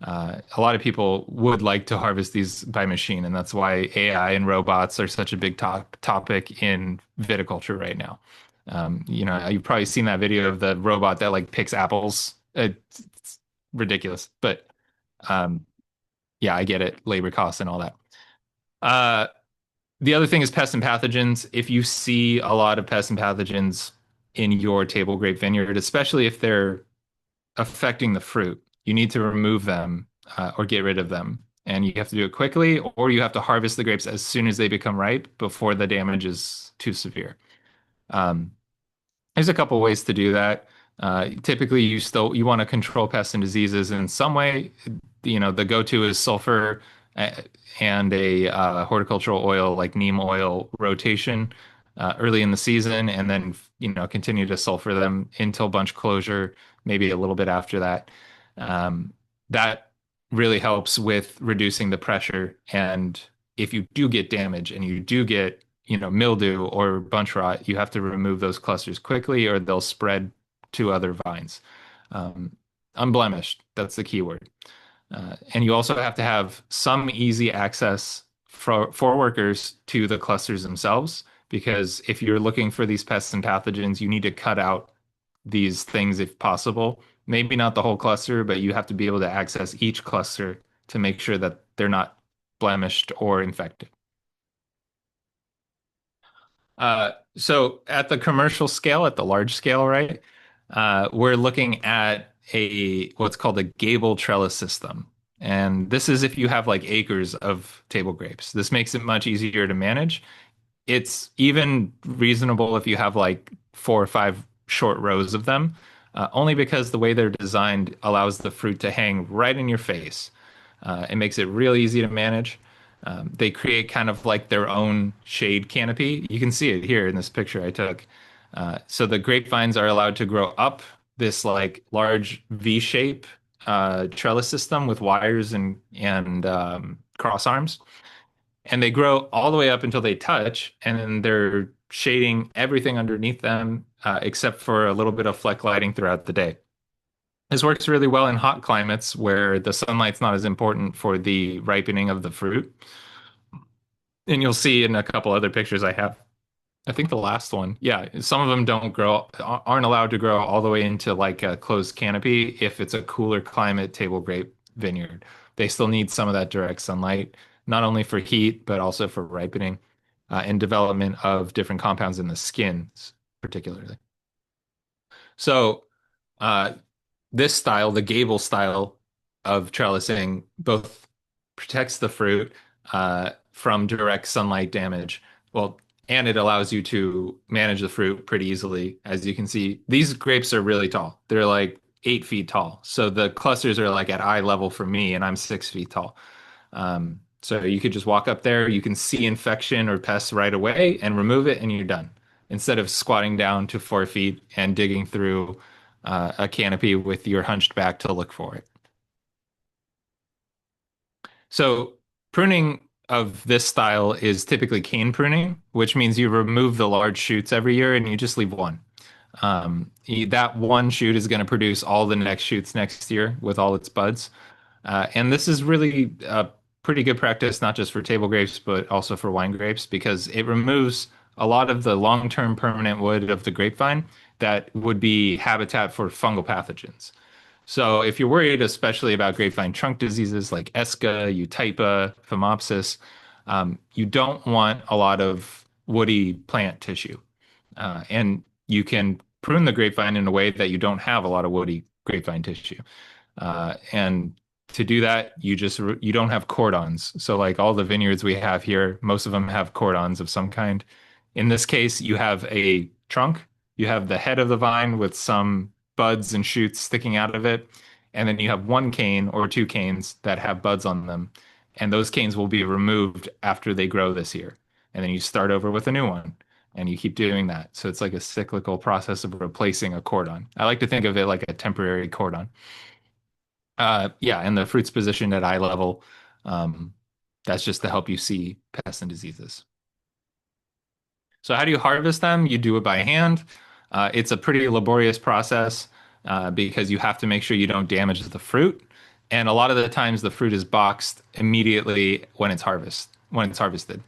B: a lot of people would like to harvest these by machine, and that's why AI and robots are such a big topic in viticulture right now. You've probably seen that video of the robot that like picks apples. It's ridiculous, but um, yeah, I get it, labor costs and all that. Uh, the other thing is pests and pathogens. If you see a lot of pests and pathogens in your table grape vineyard, especially if they're affecting the fruit, you need to remove them or get rid of them. And you have to do it quickly, or you have to harvest the grapes as soon as they become ripe before the damage is too severe. Um, there's a couple ways to do that. Typically, you want to control pests and diseases in some way. The go-to is sulfur uh, and a horticultural oil like neem oil rotation early in the season, and then continue to sulfur them until bunch closure, maybe a little bit after that. That really helps with reducing the pressure. And if you do get damage and you do get mildew or bunch rot, you have to remove those clusters quickly or they'll spread to other vines. Um, Unblemished, that's the key word. And you also have to have some easy access for workers to the clusters themselves, because if you're looking for these pests and pathogens, you need to cut out these things if possible. Maybe not the whole cluster, but you have to be able to access each cluster to make sure that they're not blemished or infected. So at the commercial scale, at the large scale, right? We're looking at a what's called a gable trellis system. And this is if you have like acres of table grapes. This makes it much easier to manage. It's even reasonable if you have like 4 or 5 short rows of them, only because the way they're designed allows the fruit to hang right in your face. It makes it real easy to manage. They create kind of like their own shade canopy. You can see it here in this picture I took. So the grapevines are allowed to grow up this like large V shape trellis system with wires and cross arms, and they grow all the way up until they touch, and then they're shading everything underneath them, except for a little bit of fleck lighting throughout the day. This works really well in hot climates where the sunlight's not as important for the ripening of the fruit. And you'll see in a couple other pictures I have, I think the last one, yeah, some of them don't grow, aren't allowed to grow all the way into like a closed canopy if it's a cooler climate table grape vineyard. They still need some of that direct sunlight, not only for heat, but also for ripening and development of different compounds in the skins, particularly. So, uh, this style, the gable style of trellising, both protects the fruit from direct sunlight damage. Well, and it allows you to manage the fruit pretty easily. As you can see, these grapes are really tall. They're like 8 feet tall. So the clusters are like at eye level for me, and I'm 6 feet tall. So you could just walk up there, you can see infection or pests right away and remove it, and you're done. Instead of squatting down to 4 feet and digging through a canopy with your hunched back to look for it. So pruning of this style is typically cane pruning, which means you remove the large shoots every year and you just leave one. That one shoot is going to produce all the next shoots next year with all its buds. And this is really a pretty good practice, not just for table grapes, but also for wine grapes, because it removes a lot of the long-term permanent wood of the grapevine that would be habitat for fungal pathogens. So if you're worried, especially about grapevine trunk diseases like ESCA, Eutypa, Phomopsis, you don't want a lot of woody plant tissue. And you can prune the grapevine in a way that you don't have a lot of woody grapevine tissue. And to do that, you don't have cordons. So like all the vineyards we have here, most of them have cordons of some kind. In this case, you have a trunk, you have the head of the vine with some buds and shoots sticking out of it, and then you have one cane or two canes that have buds on them. And those canes will be removed after they grow this year. And then you start over with a new one and you keep doing that. So it's like a cyclical process of replacing a cordon. I like to think of it like a temporary cordon. Yeah, and the fruit's positioned at eye level. Um, that's just to help you see pests and diseases. So how do you harvest them? You do it by hand. It's a pretty laborious process because you have to make sure you don't damage the fruit. And a lot of the times the fruit is boxed immediately when it's harvested.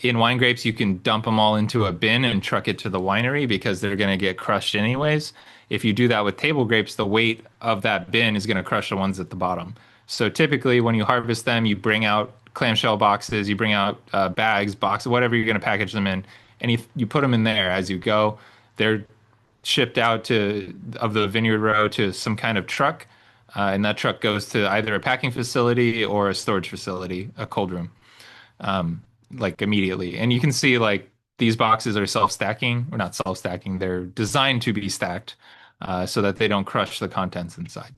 B: In wine grapes, you can dump them all into a bin and truck it to the winery because they're going to get crushed anyways. If you do that with table grapes, the weight of that bin is going to crush the ones at the bottom. So typically, when you harvest them, you bring out clamshell boxes, you bring out bags, boxes, whatever you're going to package them in, and you put them in there as you go. They're shipped out to of the vineyard row to some kind of truck, and that truck goes to either a packing facility or a storage facility, a cold room, like immediately. And you can see like these boxes are self-stacking, or not self-stacking. They're designed to be stacked so that they don't crush the contents inside.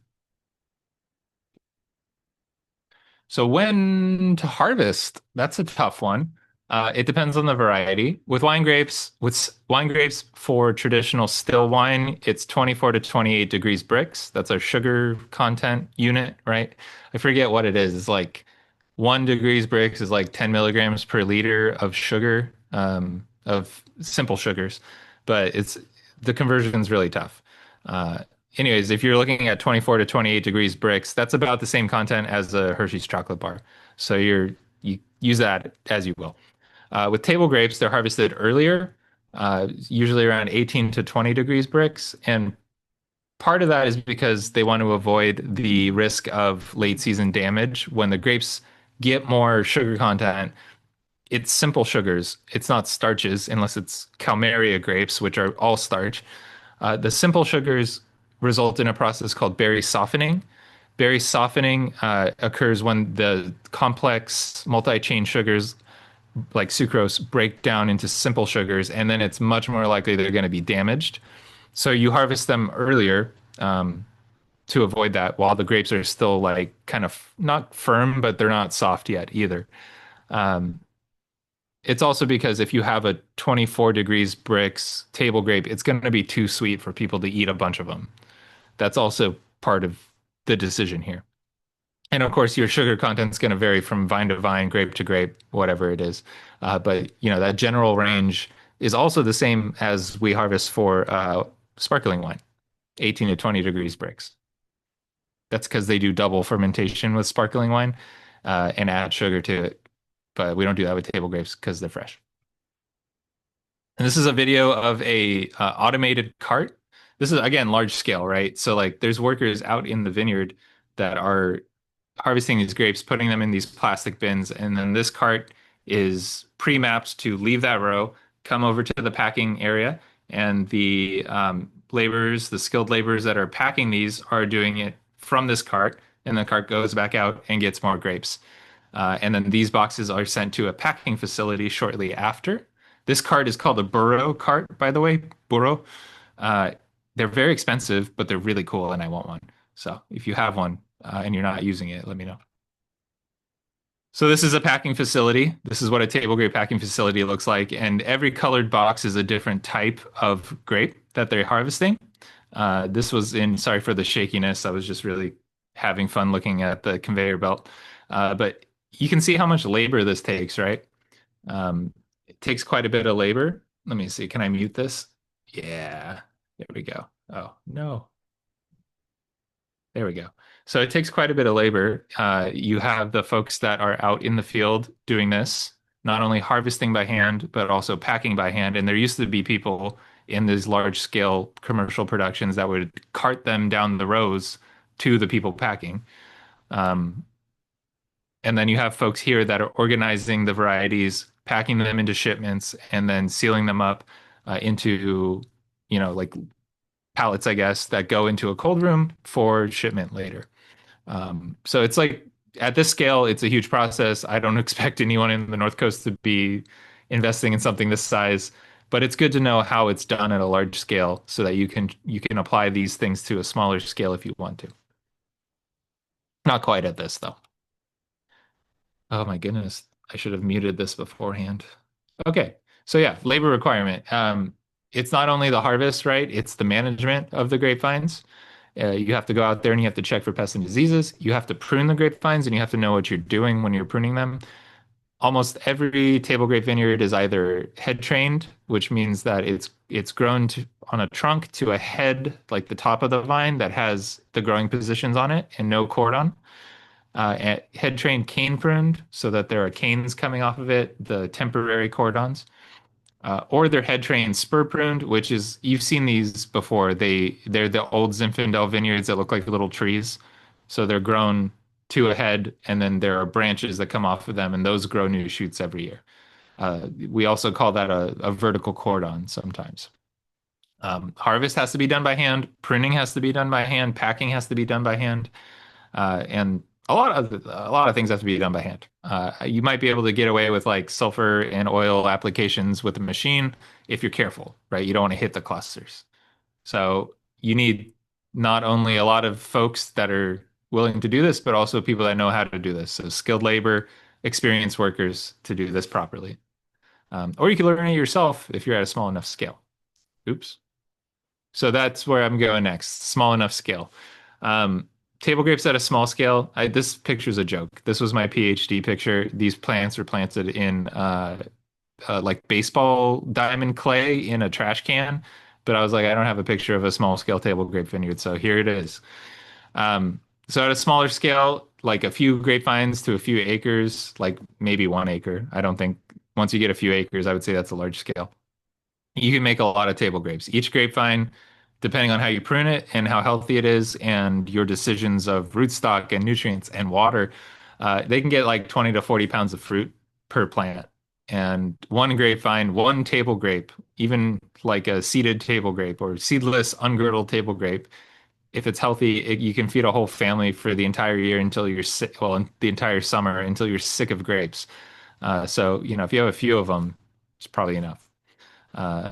B: So when to harvest, that's a tough one. It depends on the variety. With wine grapes for traditional still wine, it's 24 to 28 degrees Brix. That's our sugar content unit, right? I forget what it is. It's like 1 degrees Brix is like 10 milligrams per liter of sugar, of simple sugars, but the conversion is really tough. Uh, Anyways, if you're looking at 24 to 28 degrees Brix, that's about the same content as a Hershey's chocolate bar. So you use that as you will. With table grapes, they're harvested earlier, usually around 18 to 20 degrees Brix, and part of that is because they want to avoid the risk of late season damage. When the grapes get more sugar content, it's simple sugars. It's not starches unless it's Calmaria grapes, which are all starch. The simple sugars result in a process called berry softening. Berry softening occurs when the complex multi-chain sugars like sucrose break down into simple sugars, and then it's much more likely they're going to be damaged. So you harvest them earlier to avoid that while the grapes are still like kind of not firm, but they're not soft yet either. Um, it's also because if you have a 24 degrees Brix table grape, it's going to be too sweet for people to eat a bunch of them. That's also part of the decision here. And of course, your sugar content is going to vary from vine to vine, grape to grape, whatever it is. But that general range is also the same as we harvest for sparkling wine, 18 to 20 degrees Brix. That's because they do double fermentation with sparkling wine and add sugar to it. But we don't do that with table grapes because they're fresh. And this is a video of a automated cart. This is again large scale, right? So like there's workers out in the vineyard that are harvesting these grapes, putting them in these plastic bins, and then this cart is pre-mapped to leave that row, come over to the packing area, and the laborers, the skilled laborers that are packing these are doing it from this cart, and the cart goes back out and gets more grapes. And then these boxes are sent to a packing facility shortly after. This cart is called a burro cart, by the way, burro. Uh, they're very expensive, but they're really cool, and I want one. So if you have one and you're not using it, let me know. So this is a packing facility. This is what a table grape packing facility looks like, and every colored box is a different type of grape that they're harvesting. This was in, sorry for the shakiness. I was just really having fun looking at the conveyor belt. But you can see how much labor this takes, right? It takes quite a bit of labor. Let me see. Can I mute this? Yeah, there we go. Oh, no. There we go. So it takes quite a bit of labor. You have the folks that are out in the field doing this, not only harvesting by hand, but also packing by hand. And there used to be people in these large scale commercial productions that would cart them down the rows to the people packing. Um, and then you have folks here that are organizing the varieties, packing them into shipments, and then sealing them up into, like pallets, I guess, that go into a cold room for shipment later. So it's like at this scale, it's a huge process. I don't expect anyone in the North Coast to be investing in something this size, but it's good to know how it's done at a large scale so that you can apply these things to a smaller scale if you want to. Not quite at this though. Oh my goodness. I should have muted this beforehand. Okay. So yeah, labor requirement. It's not only the harvest, right? It's the management of the grapevines. You have to go out there and you have to check for pests and diseases. You have to prune the grapevines and you have to know what you're doing when you're pruning them. Almost every table grape vineyard is either head trained, which means that it's grown on a trunk to a head, like the top of the vine that has the growing positions on it and no cordon. Head trained cane pruned so that there are canes coming off of it, the temporary cordons. Or they're head trained spur pruned, which is you've seen these before. They're the old Zinfandel vineyards that look like little trees. So they're grown to a head, and then there are branches that come off of them, and those grow new shoots every year. We also call that a vertical cordon sometimes. Harvest has to be done by hand, pruning has to be done by hand, packing has to be done by hand, and a lot of things have to be done by hand. You might be able to get away with like sulfur and oil applications with a machine if you're careful, right? You don't want to hit the clusters. So you need not only a lot of folks that are willing to do this, but also people that know how to do this. So skilled labor, experienced workers to do this properly. Or you can learn it yourself if you're at a small enough scale. Oops. So that's where I'm going next. Small enough scale. Um, Table grapes at a small scale. This picture's a joke. This was my PhD picture. These plants are planted in like baseball diamond clay in a trash can. But I was like, I don't have a picture of a small scale table grape vineyard, so here it is. Um, so at a smaller scale, like a few grapevines to a few acres, like maybe 1 acre. I don't think once you get a few acres, I would say that's a large scale. You can make a lot of table grapes. Each grapevine, depending on how you prune it and how healthy it is, and your decisions of rootstock and nutrients and water, they can get like 20 to 40 pounds of fruit per plant. And one grapevine, one table grape, even like a seeded table grape or seedless, ungirdled table grape, if it's healthy, you can feed a whole family for the entire year until you're sick, well, the entire summer until you're sick of grapes. So, if you have a few of them, it's probably enough. Uh,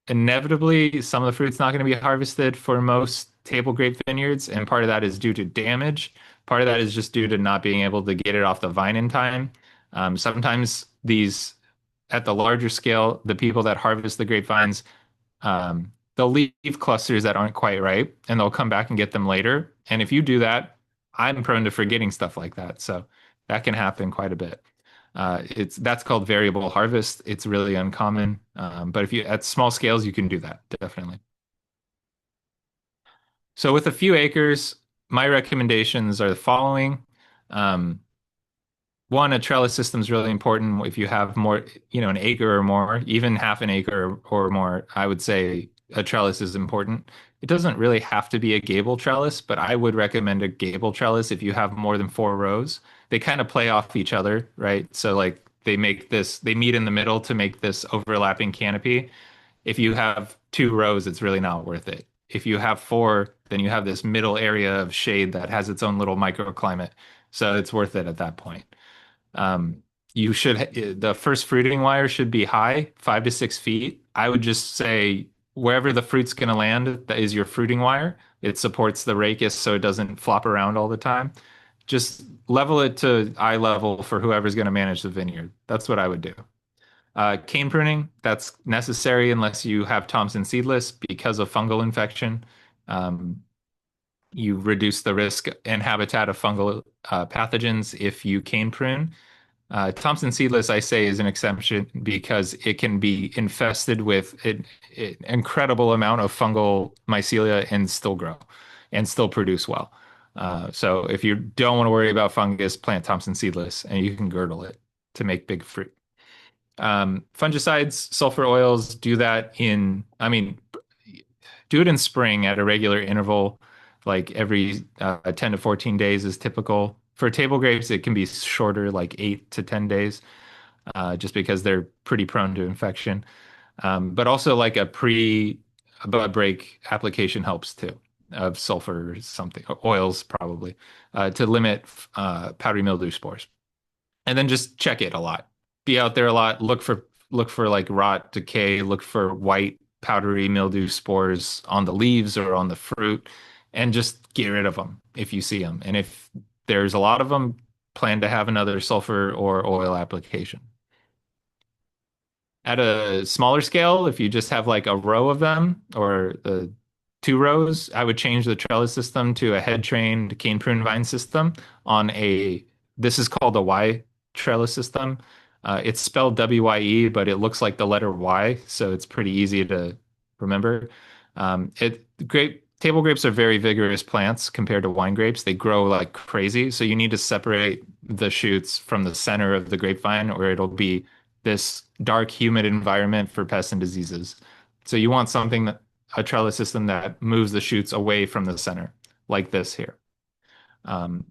B: inevitably some of the fruit's not going to be harvested for most table grape vineyards, and part of that is due to damage. Part of that is just due to not being able to get it off the vine in time. Sometimes these, at the larger scale, the people that harvest the grapevines, they'll leave clusters that aren't quite ripe, and they'll come back and get them later. And if you do that, I'm prone to forgetting stuff like that. So that can happen quite a bit. It's that's called variable harvest. It's really uncommon, but if you at small scales, you can do that definitely. So with a few acres, my recommendations are the following. Um, One, a trellis system is really important. If you have more, an acre or more, even half an acre or more, I would say a trellis is important. It doesn't really have to be a gable trellis, but I would recommend a gable trellis if you have more than four rows. They kind of play off each other, right? So like they meet in the middle to make this overlapping canopy. If you have two rows, it's really not worth it. If you have four, then you have this middle area of shade that has its own little microclimate. So it's worth it at that point. Um, you should the first fruiting wire should be high, 5 to 6 feet. I would just say wherever the fruit's going to land, that is your fruiting wire. It supports the rachis so it doesn't flop around all the time. Just level it to eye level for whoever's going to manage the vineyard. That's what I would do. Cane pruning, that's necessary unless you have Thompson seedless because of fungal infection. Um, you reduce the risk and habitat of fungal pathogens if you cane prune. Thompson seedless, I say, is an exception because it can be infested with an incredible amount of fungal mycelia and still grow and still produce well. So if you don't want to worry about fungus, plant Thompson seedless and you can girdle it to make big fruit. Fungicides, sulfur oils, I mean, do it in spring at a regular interval, like every 10 to 14 days is typical. For table grapes, it can be shorter, like 8 to 10 days, just because they're pretty prone to infection. But also like a bud break application helps too, of sulfur or something, or oils probably, to limit powdery mildew spores. And then just check it a lot. Be out there a lot. Look for like rot, decay. Look for white powdery mildew spores on the leaves or on the fruit, and just get rid of them if you see them. And if there's a lot of them, plan to have another sulfur or oil application. At a smaller scale, if you just have like a row of them or the two rows, I would change the trellis system to a head trained cane prune vine system on this is called a Y trellis system. It's spelled WYE, but it looks like the letter Y, so it's pretty easy to remember. Table grapes are very vigorous plants compared to wine grapes. They grow like crazy, so you need to separate the shoots from the center of the grapevine, or it'll be this dark, humid environment for pests and diseases. So you want a trellis system that moves the shoots away from the center, like this here. Um,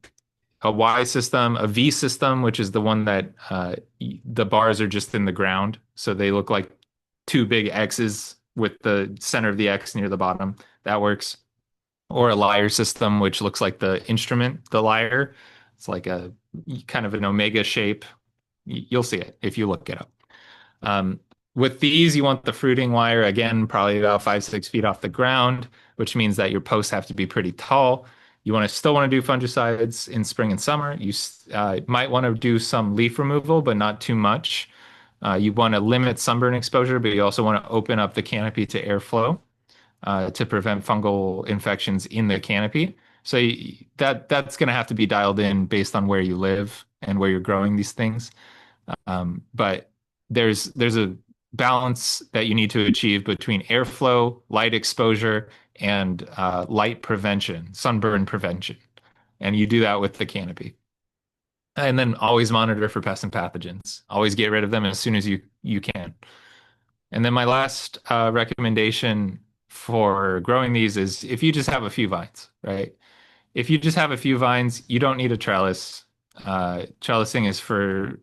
B: a Y system, a V system, which is the one that the bars are just in the ground. So they look like two big X's with the center of the X near the bottom. That works. Or a lyre system, which looks like the instrument, the lyre. It's like a kind of an omega shape. You'll see it if you look it up. Um, with these, you want the fruiting wire, again, probably about 5, 6 feet off the ground, which means that your posts have to be pretty tall. You still want to do fungicides in spring and summer. You might want to do some leaf removal, but not too much. You want to limit sunburn exposure, but you also want to open up the canopy to airflow to prevent fungal infections in the canopy. So that's going to have to be dialed in based on where you live and where you're growing these things. But there's a balance that you need to achieve between airflow, light exposure, and light prevention, sunburn prevention. And you do that with the canopy. And then always monitor for pests and pathogens. Always get rid of them as soon as you can. And then my last recommendation for growing these is if you just have a few vines, right? If you just have a few vines, you don't need a trellis. Trellising is for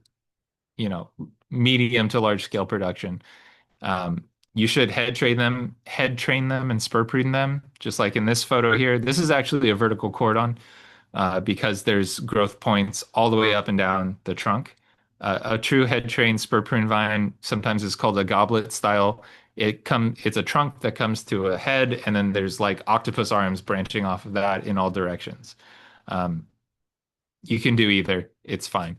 B: you know, medium to large scale production. You should head train them and spur prune them, just like in this photo here. This is actually a vertical cordon because there's growth points all the way up and down the trunk. A true head trained spur prune vine sometimes is called a goblet style. It's a trunk that comes to a head, and then there's like octopus arms branching off of that in all directions. Um, you can do either. It's fine.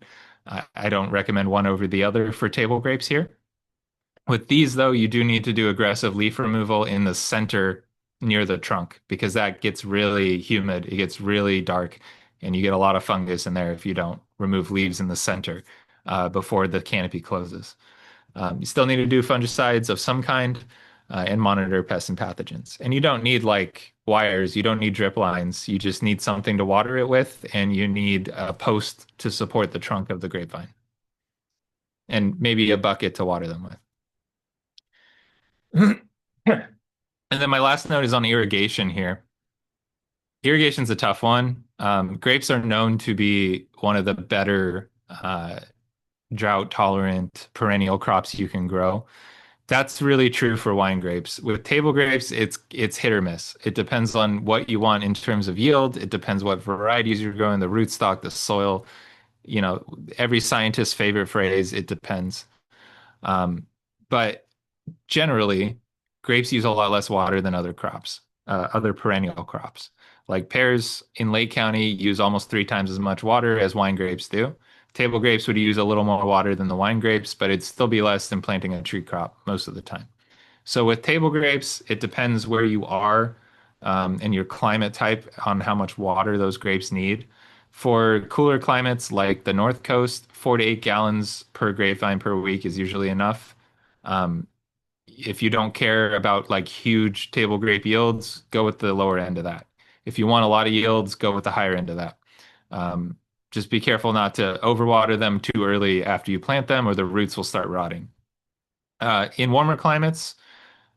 B: I don't recommend one over the other for table grapes here. With these, though, you do need to do aggressive leaf removal in the center near the trunk because that gets really humid. It gets really dark, and you get a lot of fungus in there if you don't remove leaves in the center before the canopy closes. You still need to do fungicides of some kind and monitor pests and pathogens. And you don't need like wires, you don't need drip lines. You just need something to water it with, and you need a post to support the trunk of the grapevine, and maybe a bucket to water them with. And then my last note is on irrigation here. Irrigation's a tough one. Grapes are known to be one of the better drought tolerant perennial crops you can grow. That's really true for wine grapes. With table grapes, it's hit or miss. It depends on what you want in terms of yield. It depends what varieties you're growing, the rootstock, the soil. You know, every scientist's favorite phrase, it depends. But generally, grapes use a lot less water than other crops, other perennial crops. Like pears in Lake County use almost 3 times as much water as wine grapes do. Table grapes would use a little more water than the wine grapes, but it'd still be less than planting a tree crop most of the time. So with table grapes, it depends where you are and your climate type on how much water those grapes need. For cooler climates like the North Coast, 4 to 8 gallons per grapevine per week is usually enough. Um, if you don't care about like huge table grape yields, go with the lower end of that. If you want a lot of yields, go with the higher end of that. Um, just be careful not to overwater them too early after you plant them, or the roots will start rotting. In warmer climates,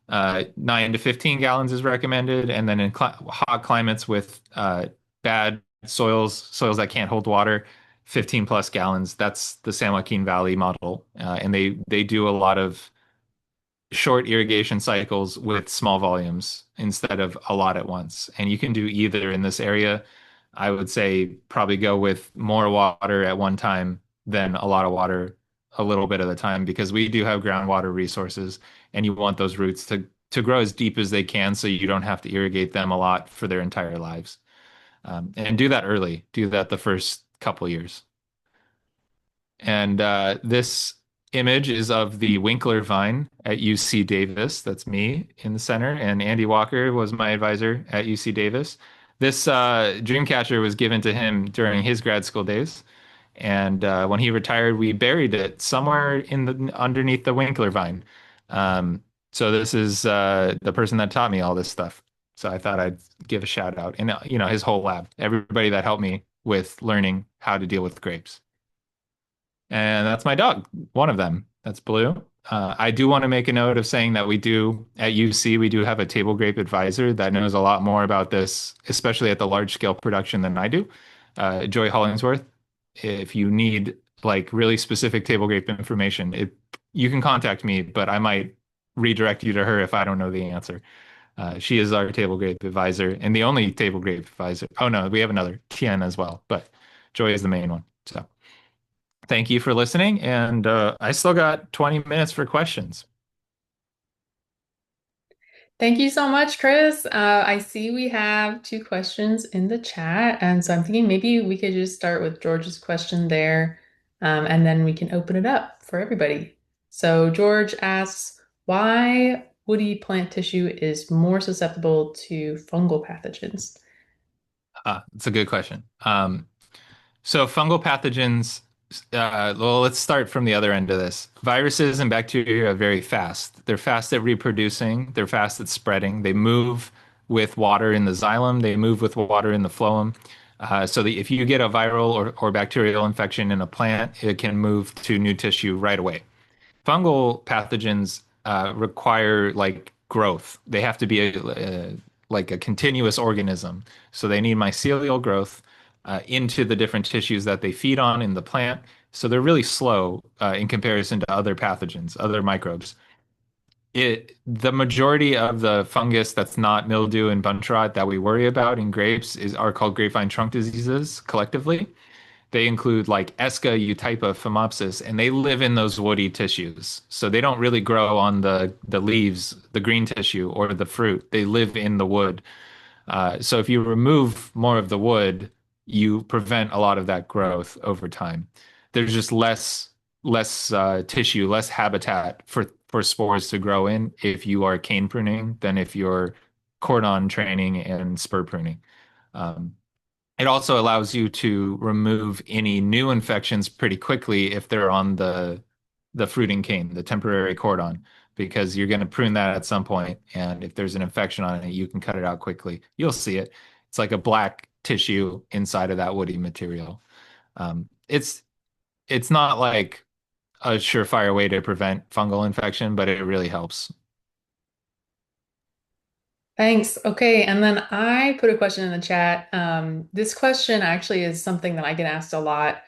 B: 9 to 15 gallons is recommended, and then in hot climates with bad soils that can't hold water, 15 plus gallons. That's the San Joaquin Valley model, and they do a lot of short irrigation cycles with small volumes instead of a lot at once. And you can do either in this area. I would say probably go with more water at one time than a lot of water a little bit at a time because we do have groundwater resources and you want those roots to grow as deep as they can so you don't have to irrigate them a lot for their entire lives. And do that early. Do that the first couple years. And this image is of the Winkler vine at UC Davis. That's me in the center. And Andy Walker was my advisor at UC Davis. This Dreamcatcher was given to him during his grad school days. And when he retired, we buried it somewhere in the underneath the Winkler vine. So this is the person that taught me all this stuff. So I thought I'd give a shout out. And his whole lab, everybody that helped me with learning how to deal with grapes. And that's my dog, one of them. That's Blue. I do want to make a note of saying that we do at UC, we do have a table grape advisor that knows a lot more about this, especially at the large scale production than I do. Joy Hollingsworth. If you need like really specific table grape information, you can contact me, but I might redirect you to her if I don't know the answer. She is our table grape advisor and the only table grape advisor. Oh no, we have another, Chen as well, but Joy is the main one. So. Thank you for listening, and I still got 20 minutes for questions.
A: Thank you so much, Chris. I see we have two questions in the chat, and so I'm thinking maybe we could just start with George's question there, and then we can open it up for everybody. So George asks, why woody plant tissue is more susceptible to fungal pathogens?
B: It's a good question. So fungal pathogens, well, let's start from the other end of this. Viruses and bacteria are very fast. They're fast at reproducing. They're fast at spreading. They move with water in the xylem. They move with water in the phloem. So that if you get a viral or bacterial infection in a plant, it can move to new tissue right away. Fungal pathogens require like growth. They have to be like a continuous organism. So they need mycelial growth into the different tissues that they feed on in the plant. So they're really slow in comparison to other pathogens, other microbes. The majority of the fungus that's not mildew and bunch rot that we worry about in grapes are called grapevine trunk diseases collectively. They include like Esca eutypa phomopsis, and they live in those woody tissues. So they don't really grow on the leaves, the green tissue, or the fruit. They live in the wood. So if you remove more of the wood, you prevent a lot of that growth over time. There's just less tissue, less habitat for spores to grow in if you are cane pruning than if you're cordon training and spur pruning. Um, it also allows you to remove any new infections pretty quickly if they're on the fruiting cane, the temporary cordon, because you're going to prune that at some point, and if there's an infection on it, you can cut it out quickly. You'll see it. It's like a black tissue inside of that woody material. It's not like a surefire way to prevent fungal infection, but it really helps.
A: Thanks. Okay, and then I put a question in the chat. This question actually is something that I get asked a lot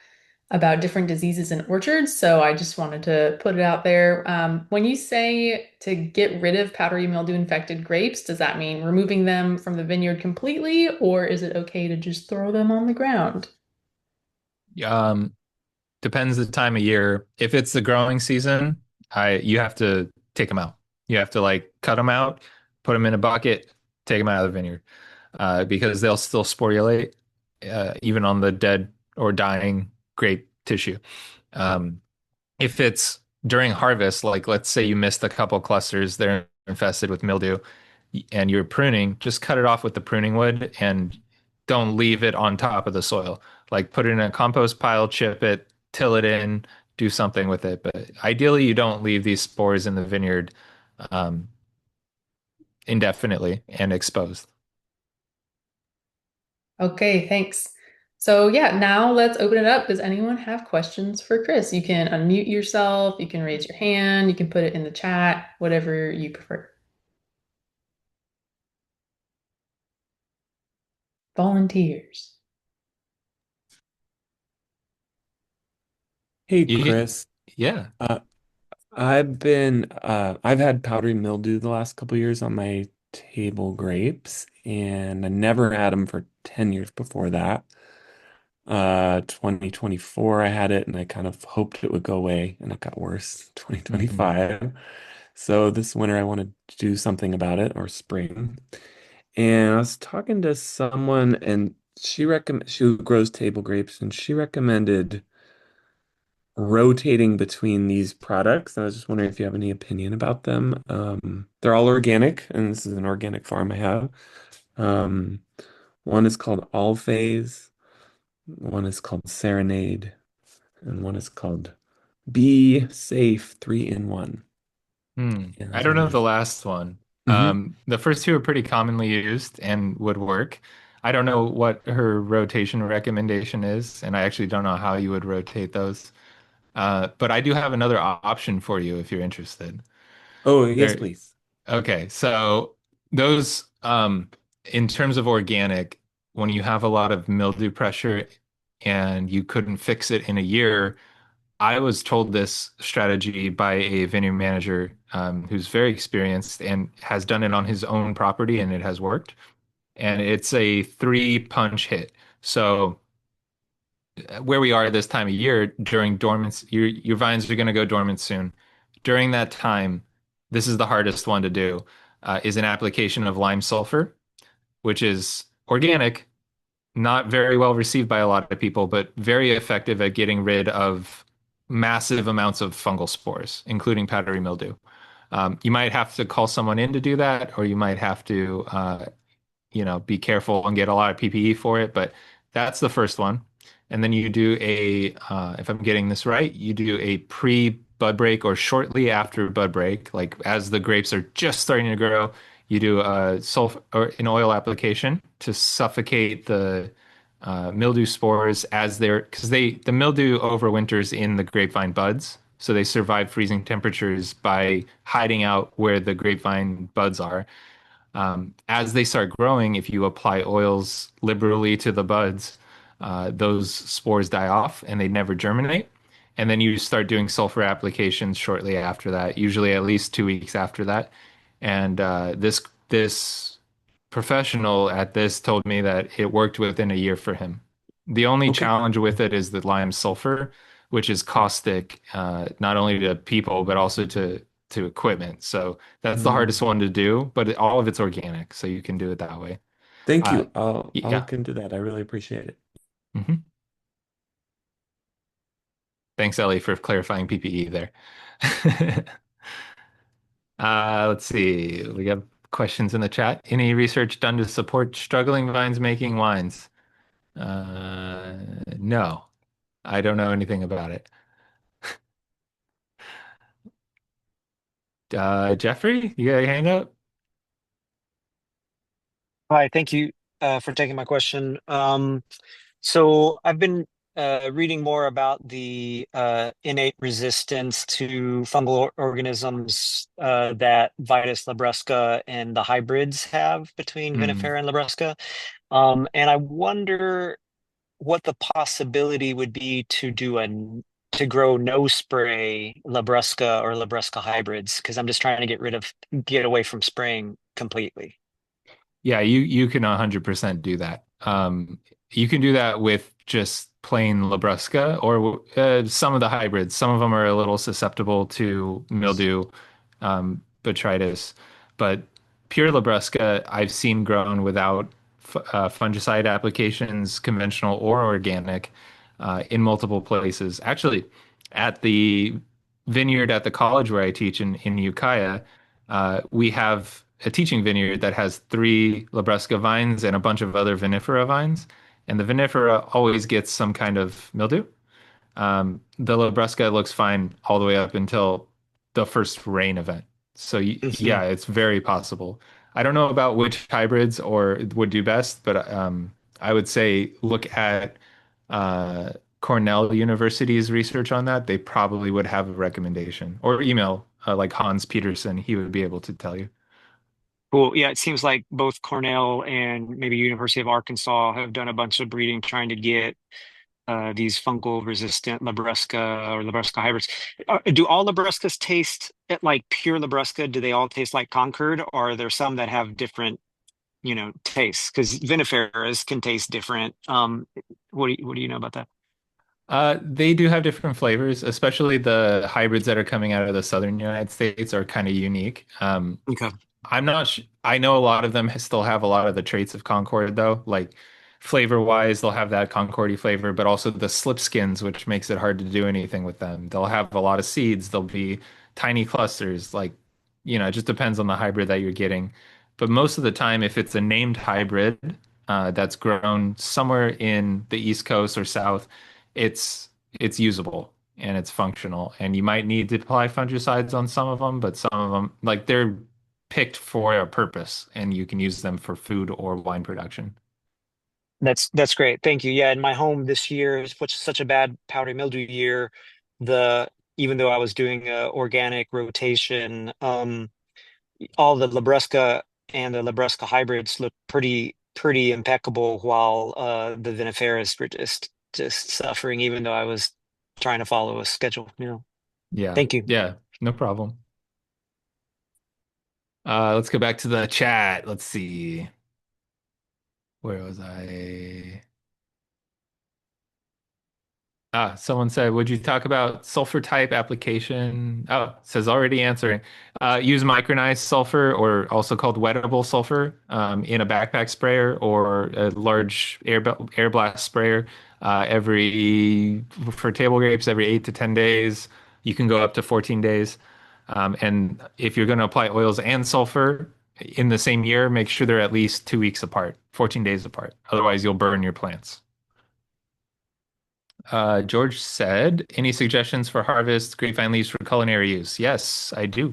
A: about different diseases in orchards, so I just wanted to put it out there. When you say to get rid of powdery mildew infected grapes, does that mean removing them from the vineyard completely, or is it okay to just throw them on the ground?
B: Um, Depends the time of year. If it's the growing season, I you have to take them out. You have to like cut them out, put them in a bucket, take them out of the vineyard, because they'll still sporulate, even on the dead or dying grape tissue. Um, if it's during harvest, like let's say you missed a couple clusters, they're infested with mildew, and you're pruning, just cut it off with the pruning wood and don't leave it on top of the soil. Like put it in a compost pile, chip it, till it in, do something with it. But ideally, you don't leave these spores in the vineyard um, indefinitely and exposed.
A: Okay, thanks. So yeah, now let's open it up. Does anyone have questions for Chris? You can unmute yourself, you can raise your hand, you can put it in the chat, whatever you prefer. Volunteers.
C: Hey
B: You,
C: Chris,
B: yeah.
C: uh, I've had powdery mildew the last couple years on my table grapes, and I never had them for 10 years before that. 2024 I had it, and I kind of hoped it would go away, and it got worse.
B: Mhm.
C: 2025. So this winter I wanted to do something about it, or spring. And I was talking to someone, and she grows table grapes, and she recommended rotating between these products. I was just wondering if you have any opinion about them. They're all organic, and this is an organic farm I have. Um, one is called All Phase, one is called Serenade, and one is called Be Safe 3-in-1. And I
B: I
C: was
B: don't know
C: wondering
B: the
C: if.
B: last one.
C: Mhm.
B: The first two are pretty commonly used and would work. I don't know what her rotation recommendation is, and I actually don't know how you would rotate those. But I do have another option for you if you're interested.
C: Oh, yes,
B: There,
C: please.
B: okay, so those, in terms of organic, when you have a lot of mildew pressure and you couldn't fix it in a year, I was told this strategy by a vineyard manager who's very experienced and has done it on his own property, and it has worked. And it's a three punch hit. So where we are this time of year during dormants, your vines are going to go dormant soon. During that time, this is the hardest one to do, is an application of lime sulfur, which is organic, not very well received by a lot of people, but very effective at getting rid of massive amounts of fungal spores, including powdery mildew. You might have to call someone in to do that, or you might have to, be careful and get a lot of PPE for it. But that's the first one. And then you do if I'm getting this right, you do a pre-bud break or shortly after bud break, like as the grapes are just starting to grow, you do a sulf or an oil application to suffocate the mildew spores as because the mildew overwinters in the grapevine buds. So they survive freezing temperatures by hiding out where the grapevine buds are. As they start growing, if you apply oils liberally to the buds, those spores die off and they never germinate. And then you start doing sulfur applications shortly after that, usually at least 2 weeks after that. And this professional at this told me that it worked within a year for him. The only
C: Okay.
B: challenge with it is the lime sulfur, which is caustic, not only to people but also to equipment. So that's the hardest
C: Mm.
B: one to do, but all of it's organic, so you can do it that way.
C: Thank
B: Uh,
C: you. I'll
B: yeah.
C: look into that. I really appreciate it.
B: hmm Thanks, Ellie, for clarifying PPE there. Let's see. We got questions in the chat. Any research done to support struggling vines making wines? No, I don't know anything about it. Jeffrey, you got your hand up?
D: Hi, thank you for taking my question. So I've been reading more about the innate resistance to fungal organisms that Vitis labrusca and the hybrids have between
B: Hmm.
D: vinifera and labrusca. And I wonder what the possibility would be to grow no spray labrusca or labrusca hybrids, because I'm just trying to get away from spraying completely.
B: Yeah, you can 100% do that. You can do that with just plain Labrusca or some of the hybrids. Some of them are a little susceptible to mildew, botrytis, but pure Labrusca I've seen grown without fungicide applications, conventional or organic, in multiple places. Actually, at the vineyard at the college where I teach in Ukiah, we have a teaching vineyard that has three Labrusca vines and a bunch of other vinifera vines. And the vinifera always gets some kind of mildew. The Labrusca looks fine all the way up until the first rain event. So
D: Mhm.
B: yeah, it's very possible. I don't know about which hybrids or would do best, but I would say look at uh, Cornell University's research on that. They probably would have a recommendation or email like Hans Peterson. He would be able to tell you.
D: Cool. Yeah, it seems like both Cornell and maybe University of Arkansas have done a bunch of breeding trying to get these fungal resistant Labrusca or Labrusca hybrids. Do all Labruscas taste like pure Labrusca? Do they all taste like Concord, or are there some that have different, tastes? Because viniferas can taste different. What do you know about that?
B: They do have different flavors, especially the hybrids that are coming out of the southern United States are kind of unique.
D: Okay.
B: I'm not sh I know a lot of them still have a lot of the traits of Concord though, like flavor wise, they'll have that Concordy flavor, but also the slip skins, which makes it hard to do anything with them. They'll have a lot of seeds, they'll be tiny clusters, like, it just depends on the hybrid that you're getting. But most of the time, if it's a named hybrid that's grown somewhere in the East Coast or South, it's usable and it's functional. And you might need to apply fungicides on some of them, but some of them, like they're picked for a purpose and you can use them for food or wine production.
D: That's great. Thank you. Yeah, in my home this year, which is such a bad powdery mildew year, the even though I was doing a organic rotation, all the Labrusca and the Labrusca hybrids look pretty impeccable, while the viniferas were just suffering, even though I was trying to follow a schedule.
B: Yeah.
D: Thank you.
B: Yeah. No problem. Let's go back to the chat. Let's see. Where was I? Someone said, would you talk about sulfur type application? Oh, it says already answering. Use micronized sulfur, or also called wettable sulfur, in a backpack sprayer or a large air blast sprayer for table grapes, every 8 to 10 days. You can go up to 14 days. And if you're going to apply oils and sulfur in the same year, make sure they're at least 2 weeks apart, 14 days apart. Otherwise, you'll burn your plants. George said, any suggestions for harvest grapevine leaves for culinary use? Yes, I do.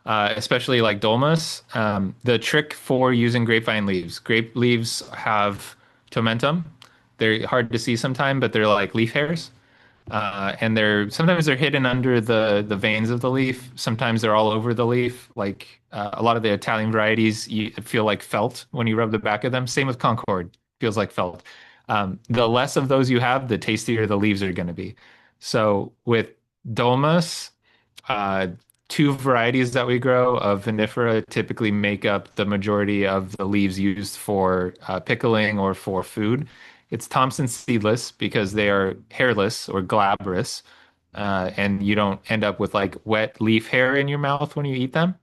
B: Especially like dolmas. The trick for using grapevine leaves, grape leaves have tomentum. They're hard to see sometimes, but they're like leaf hairs. And they're sometimes hidden under the veins of the leaf. Sometimes they're all over the leaf. Like a lot of the Italian varieties, you feel like felt when you rub the back of them. Same with Concord, feels like felt. The less of those you have, the tastier the leaves are going to be. So with Dolmas, uh, two varieties that we grow of vinifera typically make up the majority of the leaves used for pickling or for food. It's Thompson seedless because they are hairless or glabrous, and you don't end up with like wet leaf hair in your mouth when you eat them.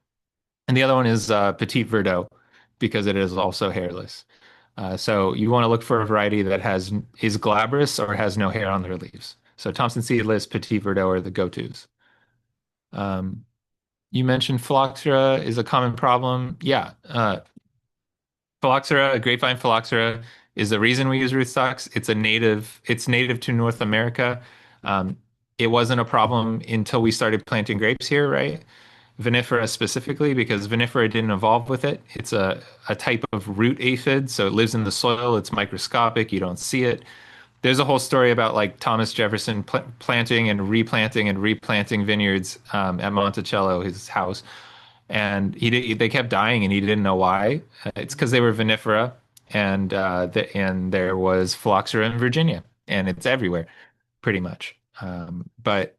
B: And the other one is Petit Verdot because it is also hairless. So you want to look for a variety that is glabrous or has no hair on their leaves. So Thompson seedless, Petit Verdot are the go-tos. Um, you mentioned phylloxera is a common problem. Yeah, phylloxera, grapevine phylloxera, is the reason we use rootstocks. It's native to North America. Um, it wasn't a problem until we started planting grapes here, right? Vinifera specifically, because vinifera didn't evolve with it. It's a type of root aphid, so it lives in the soil. It's microscopic. You don't see it. There's a whole story about like Thomas Jefferson planting and replanting vineyards at Monticello, his house, and they kept dying, and he didn't know why. It's because they were vinifera, and and there was phylloxera in Virginia, and it's everywhere, pretty much. But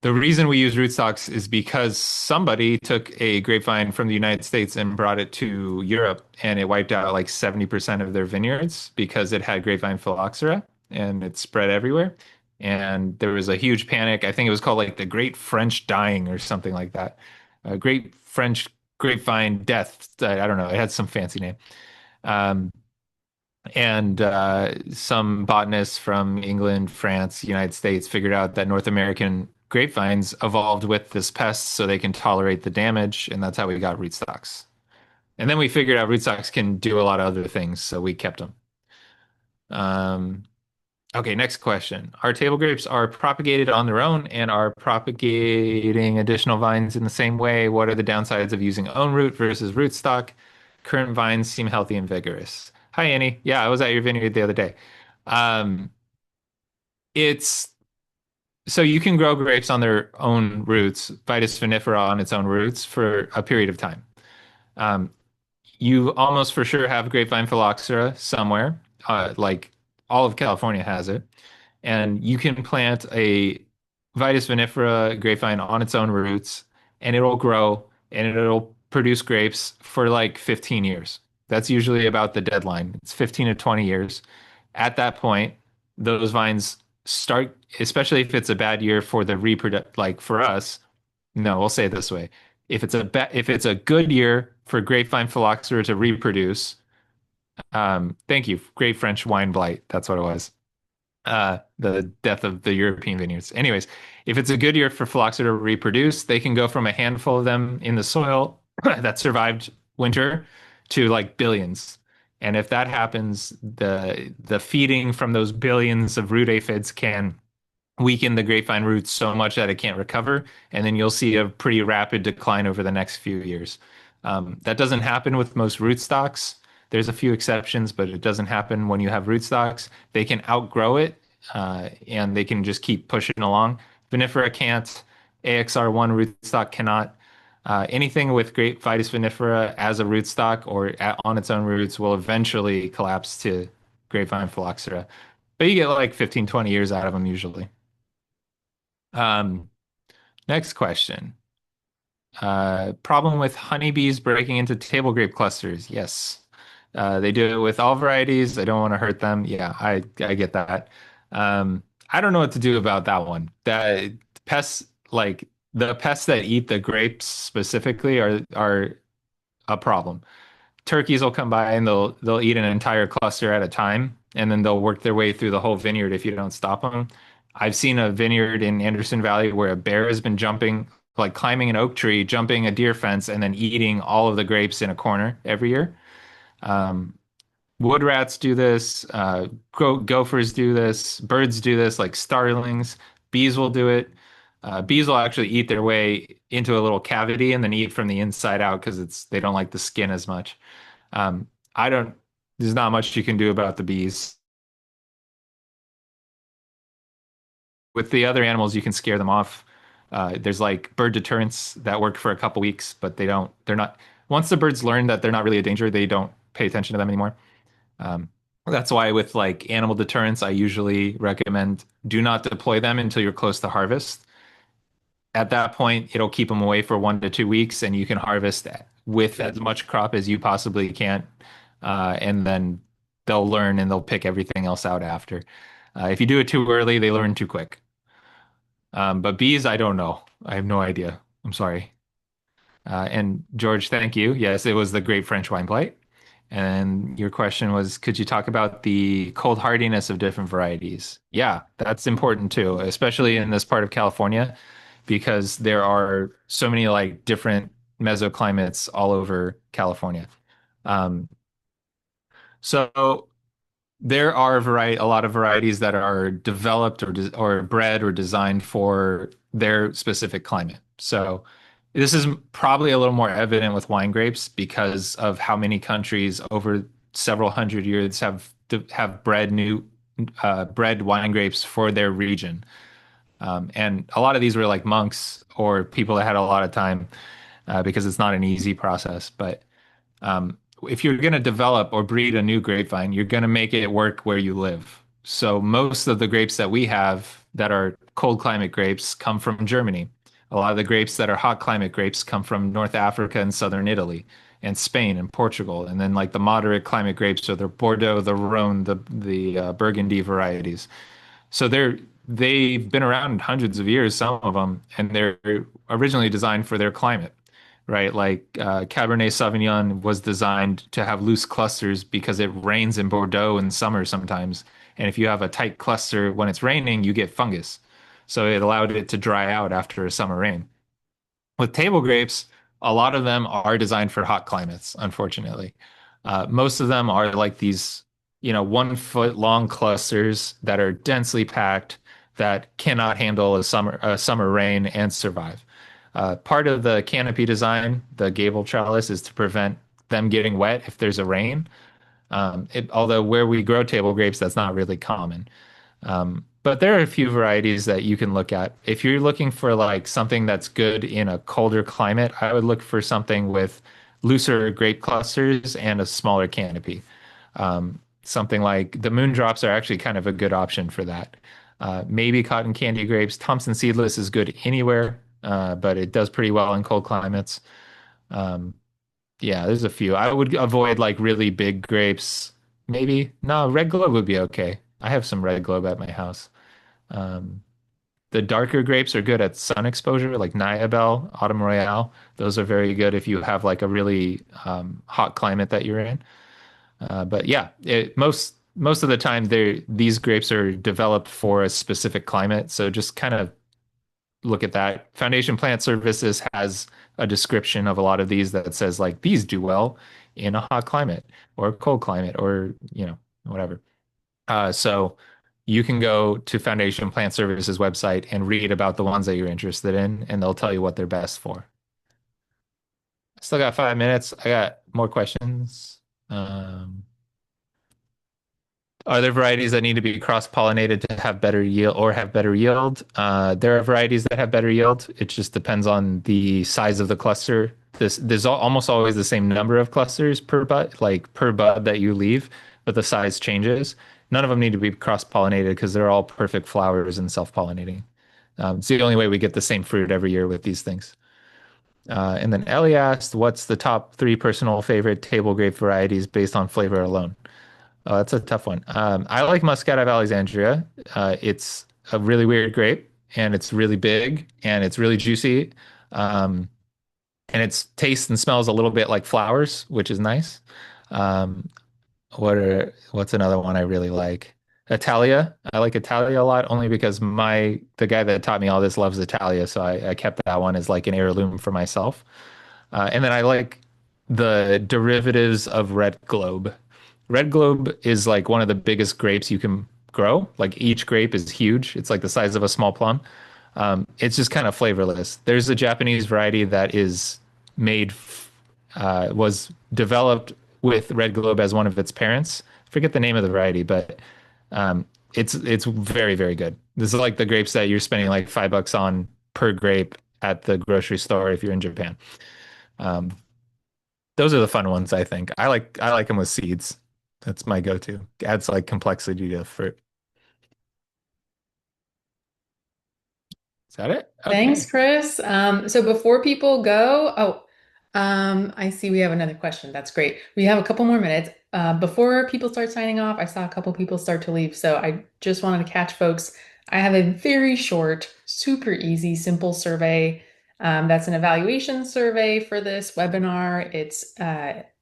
B: the reason we use rootstocks is because somebody took a grapevine from the United States and brought it to Europe, and it wiped out like 70% of their vineyards because it had grapevine phylloxera and it spread everywhere. And there was a huge panic. I think it was called like the Great French Dying or something like that. Great French Grapevine Death. I don't know. It had some fancy name. Um, and some botanists from England, France, United States figured out that North American grapevines evolved with this pest so they can tolerate the damage, and that's how we got rootstocks. And then we figured out rootstocks can do a lot of other things, so we kept them. Um, okay, next question. Our table grapes are propagated on their own and are propagating additional vines in the same way. What are the downsides of using own root versus rootstock? Current vines seem healthy and vigorous. Hi, Annie. Yeah, I was at your vineyard the other day. Um, it's so you can grow grapes on their own roots, Vitis vinifera on its own roots for a period of time. Um, you almost for sure have grapevine phylloxera somewhere, like all of California has it. And you can plant a Vitis vinifera grapevine on its own roots, and it'll grow and it'll produce grapes for like 15 years. That's usually about the deadline. It's 15 to 20 years. At that point, those vines start, especially if it's a bad year for the reproduct, like for us. No, we'll say it this way. If it's a good year for grapevine phylloxera to reproduce, thank you, Great French Wine Blight. That's what it was, the death of the European vineyards. Anyways, if it's a good year for phylloxera to reproduce, they can go from a handful of them in the soil that survived winter to like billions. And if that happens, the feeding from those billions of root aphids can weaken the grapevine roots so much that it can't recover, and then you'll see a pretty rapid decline over the next few years. That doesn't happen with most rootstocks. There's a few exceptions, but it doesn't happen when you have rootstocks. They can outgrow it, and they can just keep pushing along. Vinifera can't. AXR1 rootstock cannot. Anything with grape Vitis vinifera as a rootstock or on its own roots will eventually collapse to grapevine phylloxera. But you get like 15, 20 years out of them usually. Um, Next question. Problem with honeybees breaking into table grape clusters. Yes. They do it with all varieties. I don't want to hurt them. Yeah, I get that. I don't know what to do about that one. That pests like the pests that eat the grapes specifically are a problem. Turkeys will come by and they'll eat an entire cluster at a time, and then they'll work their way through the whole vineyard if you don't stop them. I've seen a vineyard in Anderson Valley where a bear has been jumping, like climbing an oak tree, jumping a deer fence, and then eating all of the grapes in a corner every year. Um, Wood rats do this, gophers do this, birds do this, like starlings. Bees will do it. Bees will actually eat their way into a little cavity and then eat from the inside out because they don't like the skin as much. I don't, there's not much you can do about the bees. With the other animals, you can scare them off. There's like bird deterrents that work for a couple weeks, but they're not, once the birds learn that they're not really a danger, they don't pay attention to them anymore. Um, that's why with like animal deterrents, I usually recommend do not deploy them until you're close to harvest. At that point, it'll keep them away for 1 to 2 weeks, and you can harvest with as much crop as you possibly can. And then they'll learn and they'll pick everything else out after. If you do it too early, they learn too quick. But bees, I don't know. I have no idea. I'm sorry. And George, thank you. Yes, it was the Great French Wine Blight. And your question was, could you talk about the cold hardiness of different varieties? Yeah, that's important too, especially in this part of California, because there are so many like different mesoclimates all over California. Um, so there are a lot of varieties that are developed or bred or designed for their specific climate. So this is probably a little more evident with wine grapes because of how many countries over several hundred years have bred wine grapes for their region. And a lot of these were like monks or people that had a lot of time because it's not an easy process. But um, if you're going to develop or breed a new grapevine, you're going to make it work where you live. So most of the grapes that we have that are cold climate grapes come from Germany. A lot of the grapes that are hot climate grapes come from North Africa and southern Italy and Spain and Portugal. And then like the moderate climate grapes are the Bordeaux, the Rhone, the Burgundy varieties. So they've been around hundreds of years, some of them, and they're originally designed for their climate, right? Like Cabernet Sauvignon was designed to have loose clusters because it rains in Bordeaux in summer sometimes. And if you have a tight cluster when it's raining, you get fungus. So it allowed it to dry out after a summer rain. With table grapes, a lot of them are designed for hot climates, unfortunately. Most of them are like these, 1 foot long clusters that are densely packed that cannot handle a summer rain and survive. Part of the canopy design, the gable trellis, is to prevent them getting wet if there's a rain. Although where we grow table grapes, that's not really common. But there are a few varieties that you can look at. If you're looking for like something that's good in a colder climate, I would look for something with looser grape clusters and a smaller canopy. Something like the moondrops are actually kind of a good option for that. Maybe cotton candy grapes. Thompson seedless is good anywhere, but it does pretty well in cold climates. Um, yeah, there's a few. I would avoid like really big grapes. Maybe. No, red globe would be okay. I have some red globe at my house. Um, the darker grapes are good at sun exposure, like Niabel, Autumn Royale. Those are very good if you have like a really hot climate that you're in. But yeah, most of the time these grapes are developed for a specific climate. So just kind of look at that. Foundation Plant Services has a description of a lot of these that says like these do well in a hot climate or a cold climate or whatever. So you can go to Foundation Plant Services website and read about the ones that you're interested in, and they'll tell you what they're best for. Still got 5 minutes. I got more questions. Um, Are there varieties that need to be cross-pollinated to have better yield or have better yield? There are varieties that have better yield. It just depends on the size of the cluster. There's almost always the same number of clusters per bud, like per bud that you leave, but the size changes. None of them need to be cross-pollinated because they're all perfect flowers and self-pollinating. It's the only way we get the same fruit every year with these things. And then Ellie asked, what's the top three personal favorite table grape varieties based on flavor alone? Oh, that's a tough one. I like Muscat of Alexandria. It's a really weird grape, and it's really big, and it's really juicy, um, and its tastes and smells a little bit like flowers, which is nice. Um, what's another one I really like? Italia. I like Italia a lot, only because the guy that taught me all this loves Italia, so I kept that one as like an heirloom for myself. And then I like the derivatives of Red Globe. Red Globe is like one of the biggest grapes you can grow. Like each grape is huge. It's like the size of a small plum. It's just kind of flavorless. There's a Japanese variety that was developed with Red Globe as one of its parents. I forget the name of the variety, but it's very, very good. This is like the grapes that you're spending like $5 on per grape at the grocery store if you're in Japan. Um, those are the fun ones, I think. I like them with seeds. That's my go-to. Adds like complexity to fruit. Is that it?
A: Thanks,
B: Okay.
A: Chris. So before people go, I see we have another question. That's great. We have a couple more minutes. before people start signing off, I saw a couple people start to leave, so I just wanted to catch folks. I have a very short, super easy, simple survey. That's an evaluation survey for this webinar. It's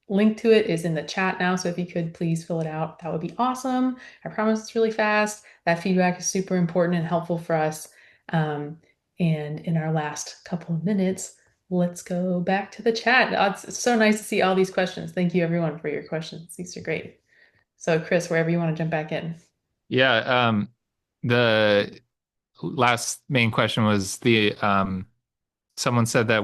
A: link to it is in the chat now, so if you could please fill it out, that would be awesome. I promise it's really fast. That feedback is super important and helpful for us. And in our last couple of minutes, let's go back to the chat. It's so nice to see all these questions. Thank you, everyone, for your questions. These are great. So, Chris, wherever you want to jump back in.
B: Yeah, the last main question was someone said that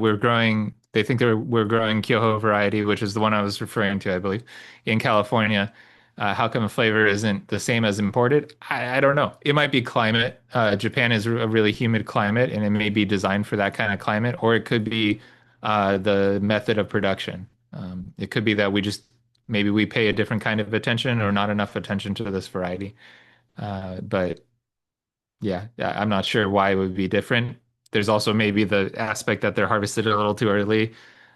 B: they think we're growing Kyoho variety, which is the one I was referring to, I believe, in California. How come the flavor isn't the same as imported? I don't know. It might be climate. Japan is a really humid climate, and it may be designed for that kind of climate, or it could be the method of production. It could be that maybe we pay a different kind of attention or not enough attention to this variety. But yeah, I'm not sure why it would be different. There's also maybe the aspect that they're harvested a little too early,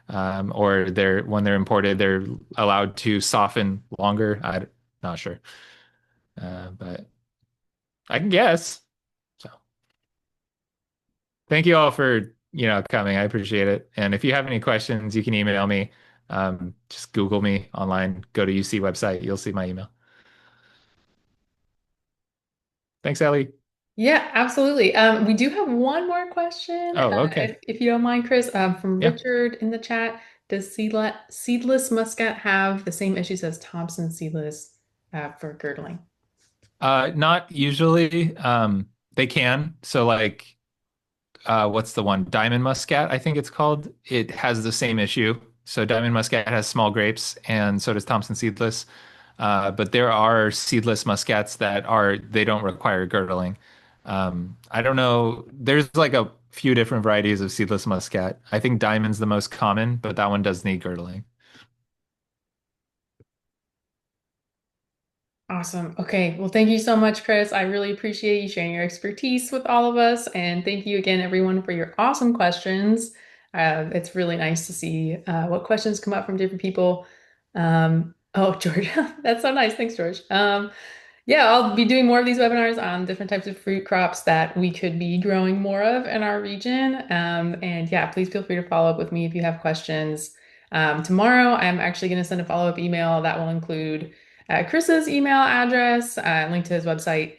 B: or when they're imported, they're allowed to soften longer. I'm not sure, but I can guess. So thank you all for coming. I appreciate it. And if you have any questions, you can email me. Just Google me online. Go to UC website. You'll see my email. Thanks, Ellie.
A: Yeah, absolutely. We do have one more question,
B: Oh, okay.
A: if you don't mind, Chris, from
B: Yeah.
A: Richard in the chat. Does seedless muscat have the same issues as Thompson seedless for girdling?
B: Not usually. They can. So like what's the one? Diamond Muscat, I think it's called. It has the same issue. So Diamond Muscat has small grapes, and so does Thompson Seedless. But there are seedless muscats they don't require girdling. I don't know. There's like a few different varieties of seedless muscat. I think Diamond's the most common, but that one does need girdling.
A: Awesome. Okay. Well, thank you so much, Chris. I really appreciate you sharing your expertise with all of us. And thank you again, everyone, for your awesome questions. It's really nice to see what questions come up from different people. Oh, George, that's so nice. Thanks, George. Yeah, I'll be doing more of these webinars on different types of fruit crops that we could be growing more of in our region. And yeah, please feel free to follow up with me if you have questions. Tomorrow, I'm actually going to send a follow-up email that will include Chris's email address, link to his website,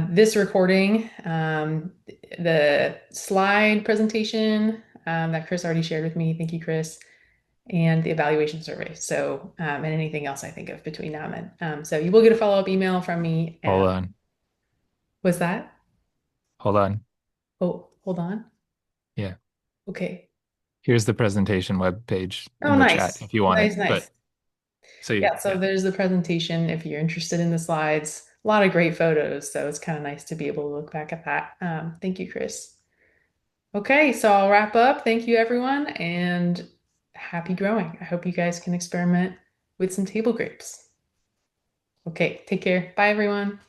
A: this recording, the slide presentation that Chris already shared with me. Thank you, Chris. And the evaluation survey. So, and anything else I think of between now and then. So you will get a follow-up email from me.
B: Hold on.
A: Was that?
B: Hold on.
A: Oh, hold on.
B: Yeah.
A: Okay.
B: Here's the presentation web page
A: Oh,
B: in the chat
A: nice.
B: if you want
A: Nice,
B: it.
A: nice. Yeah, so
B: Yeah.
A: there's the presentation if you're interested in the slides. A lot of great photos, so it's kind of nice to be able to look back at that. Thank you, Chris. Okay, so I'll wrap up. Thank you, everyone, and happy growing. I hope you guys can experiment with some table grapes. Okay, take care. Bye, everyone.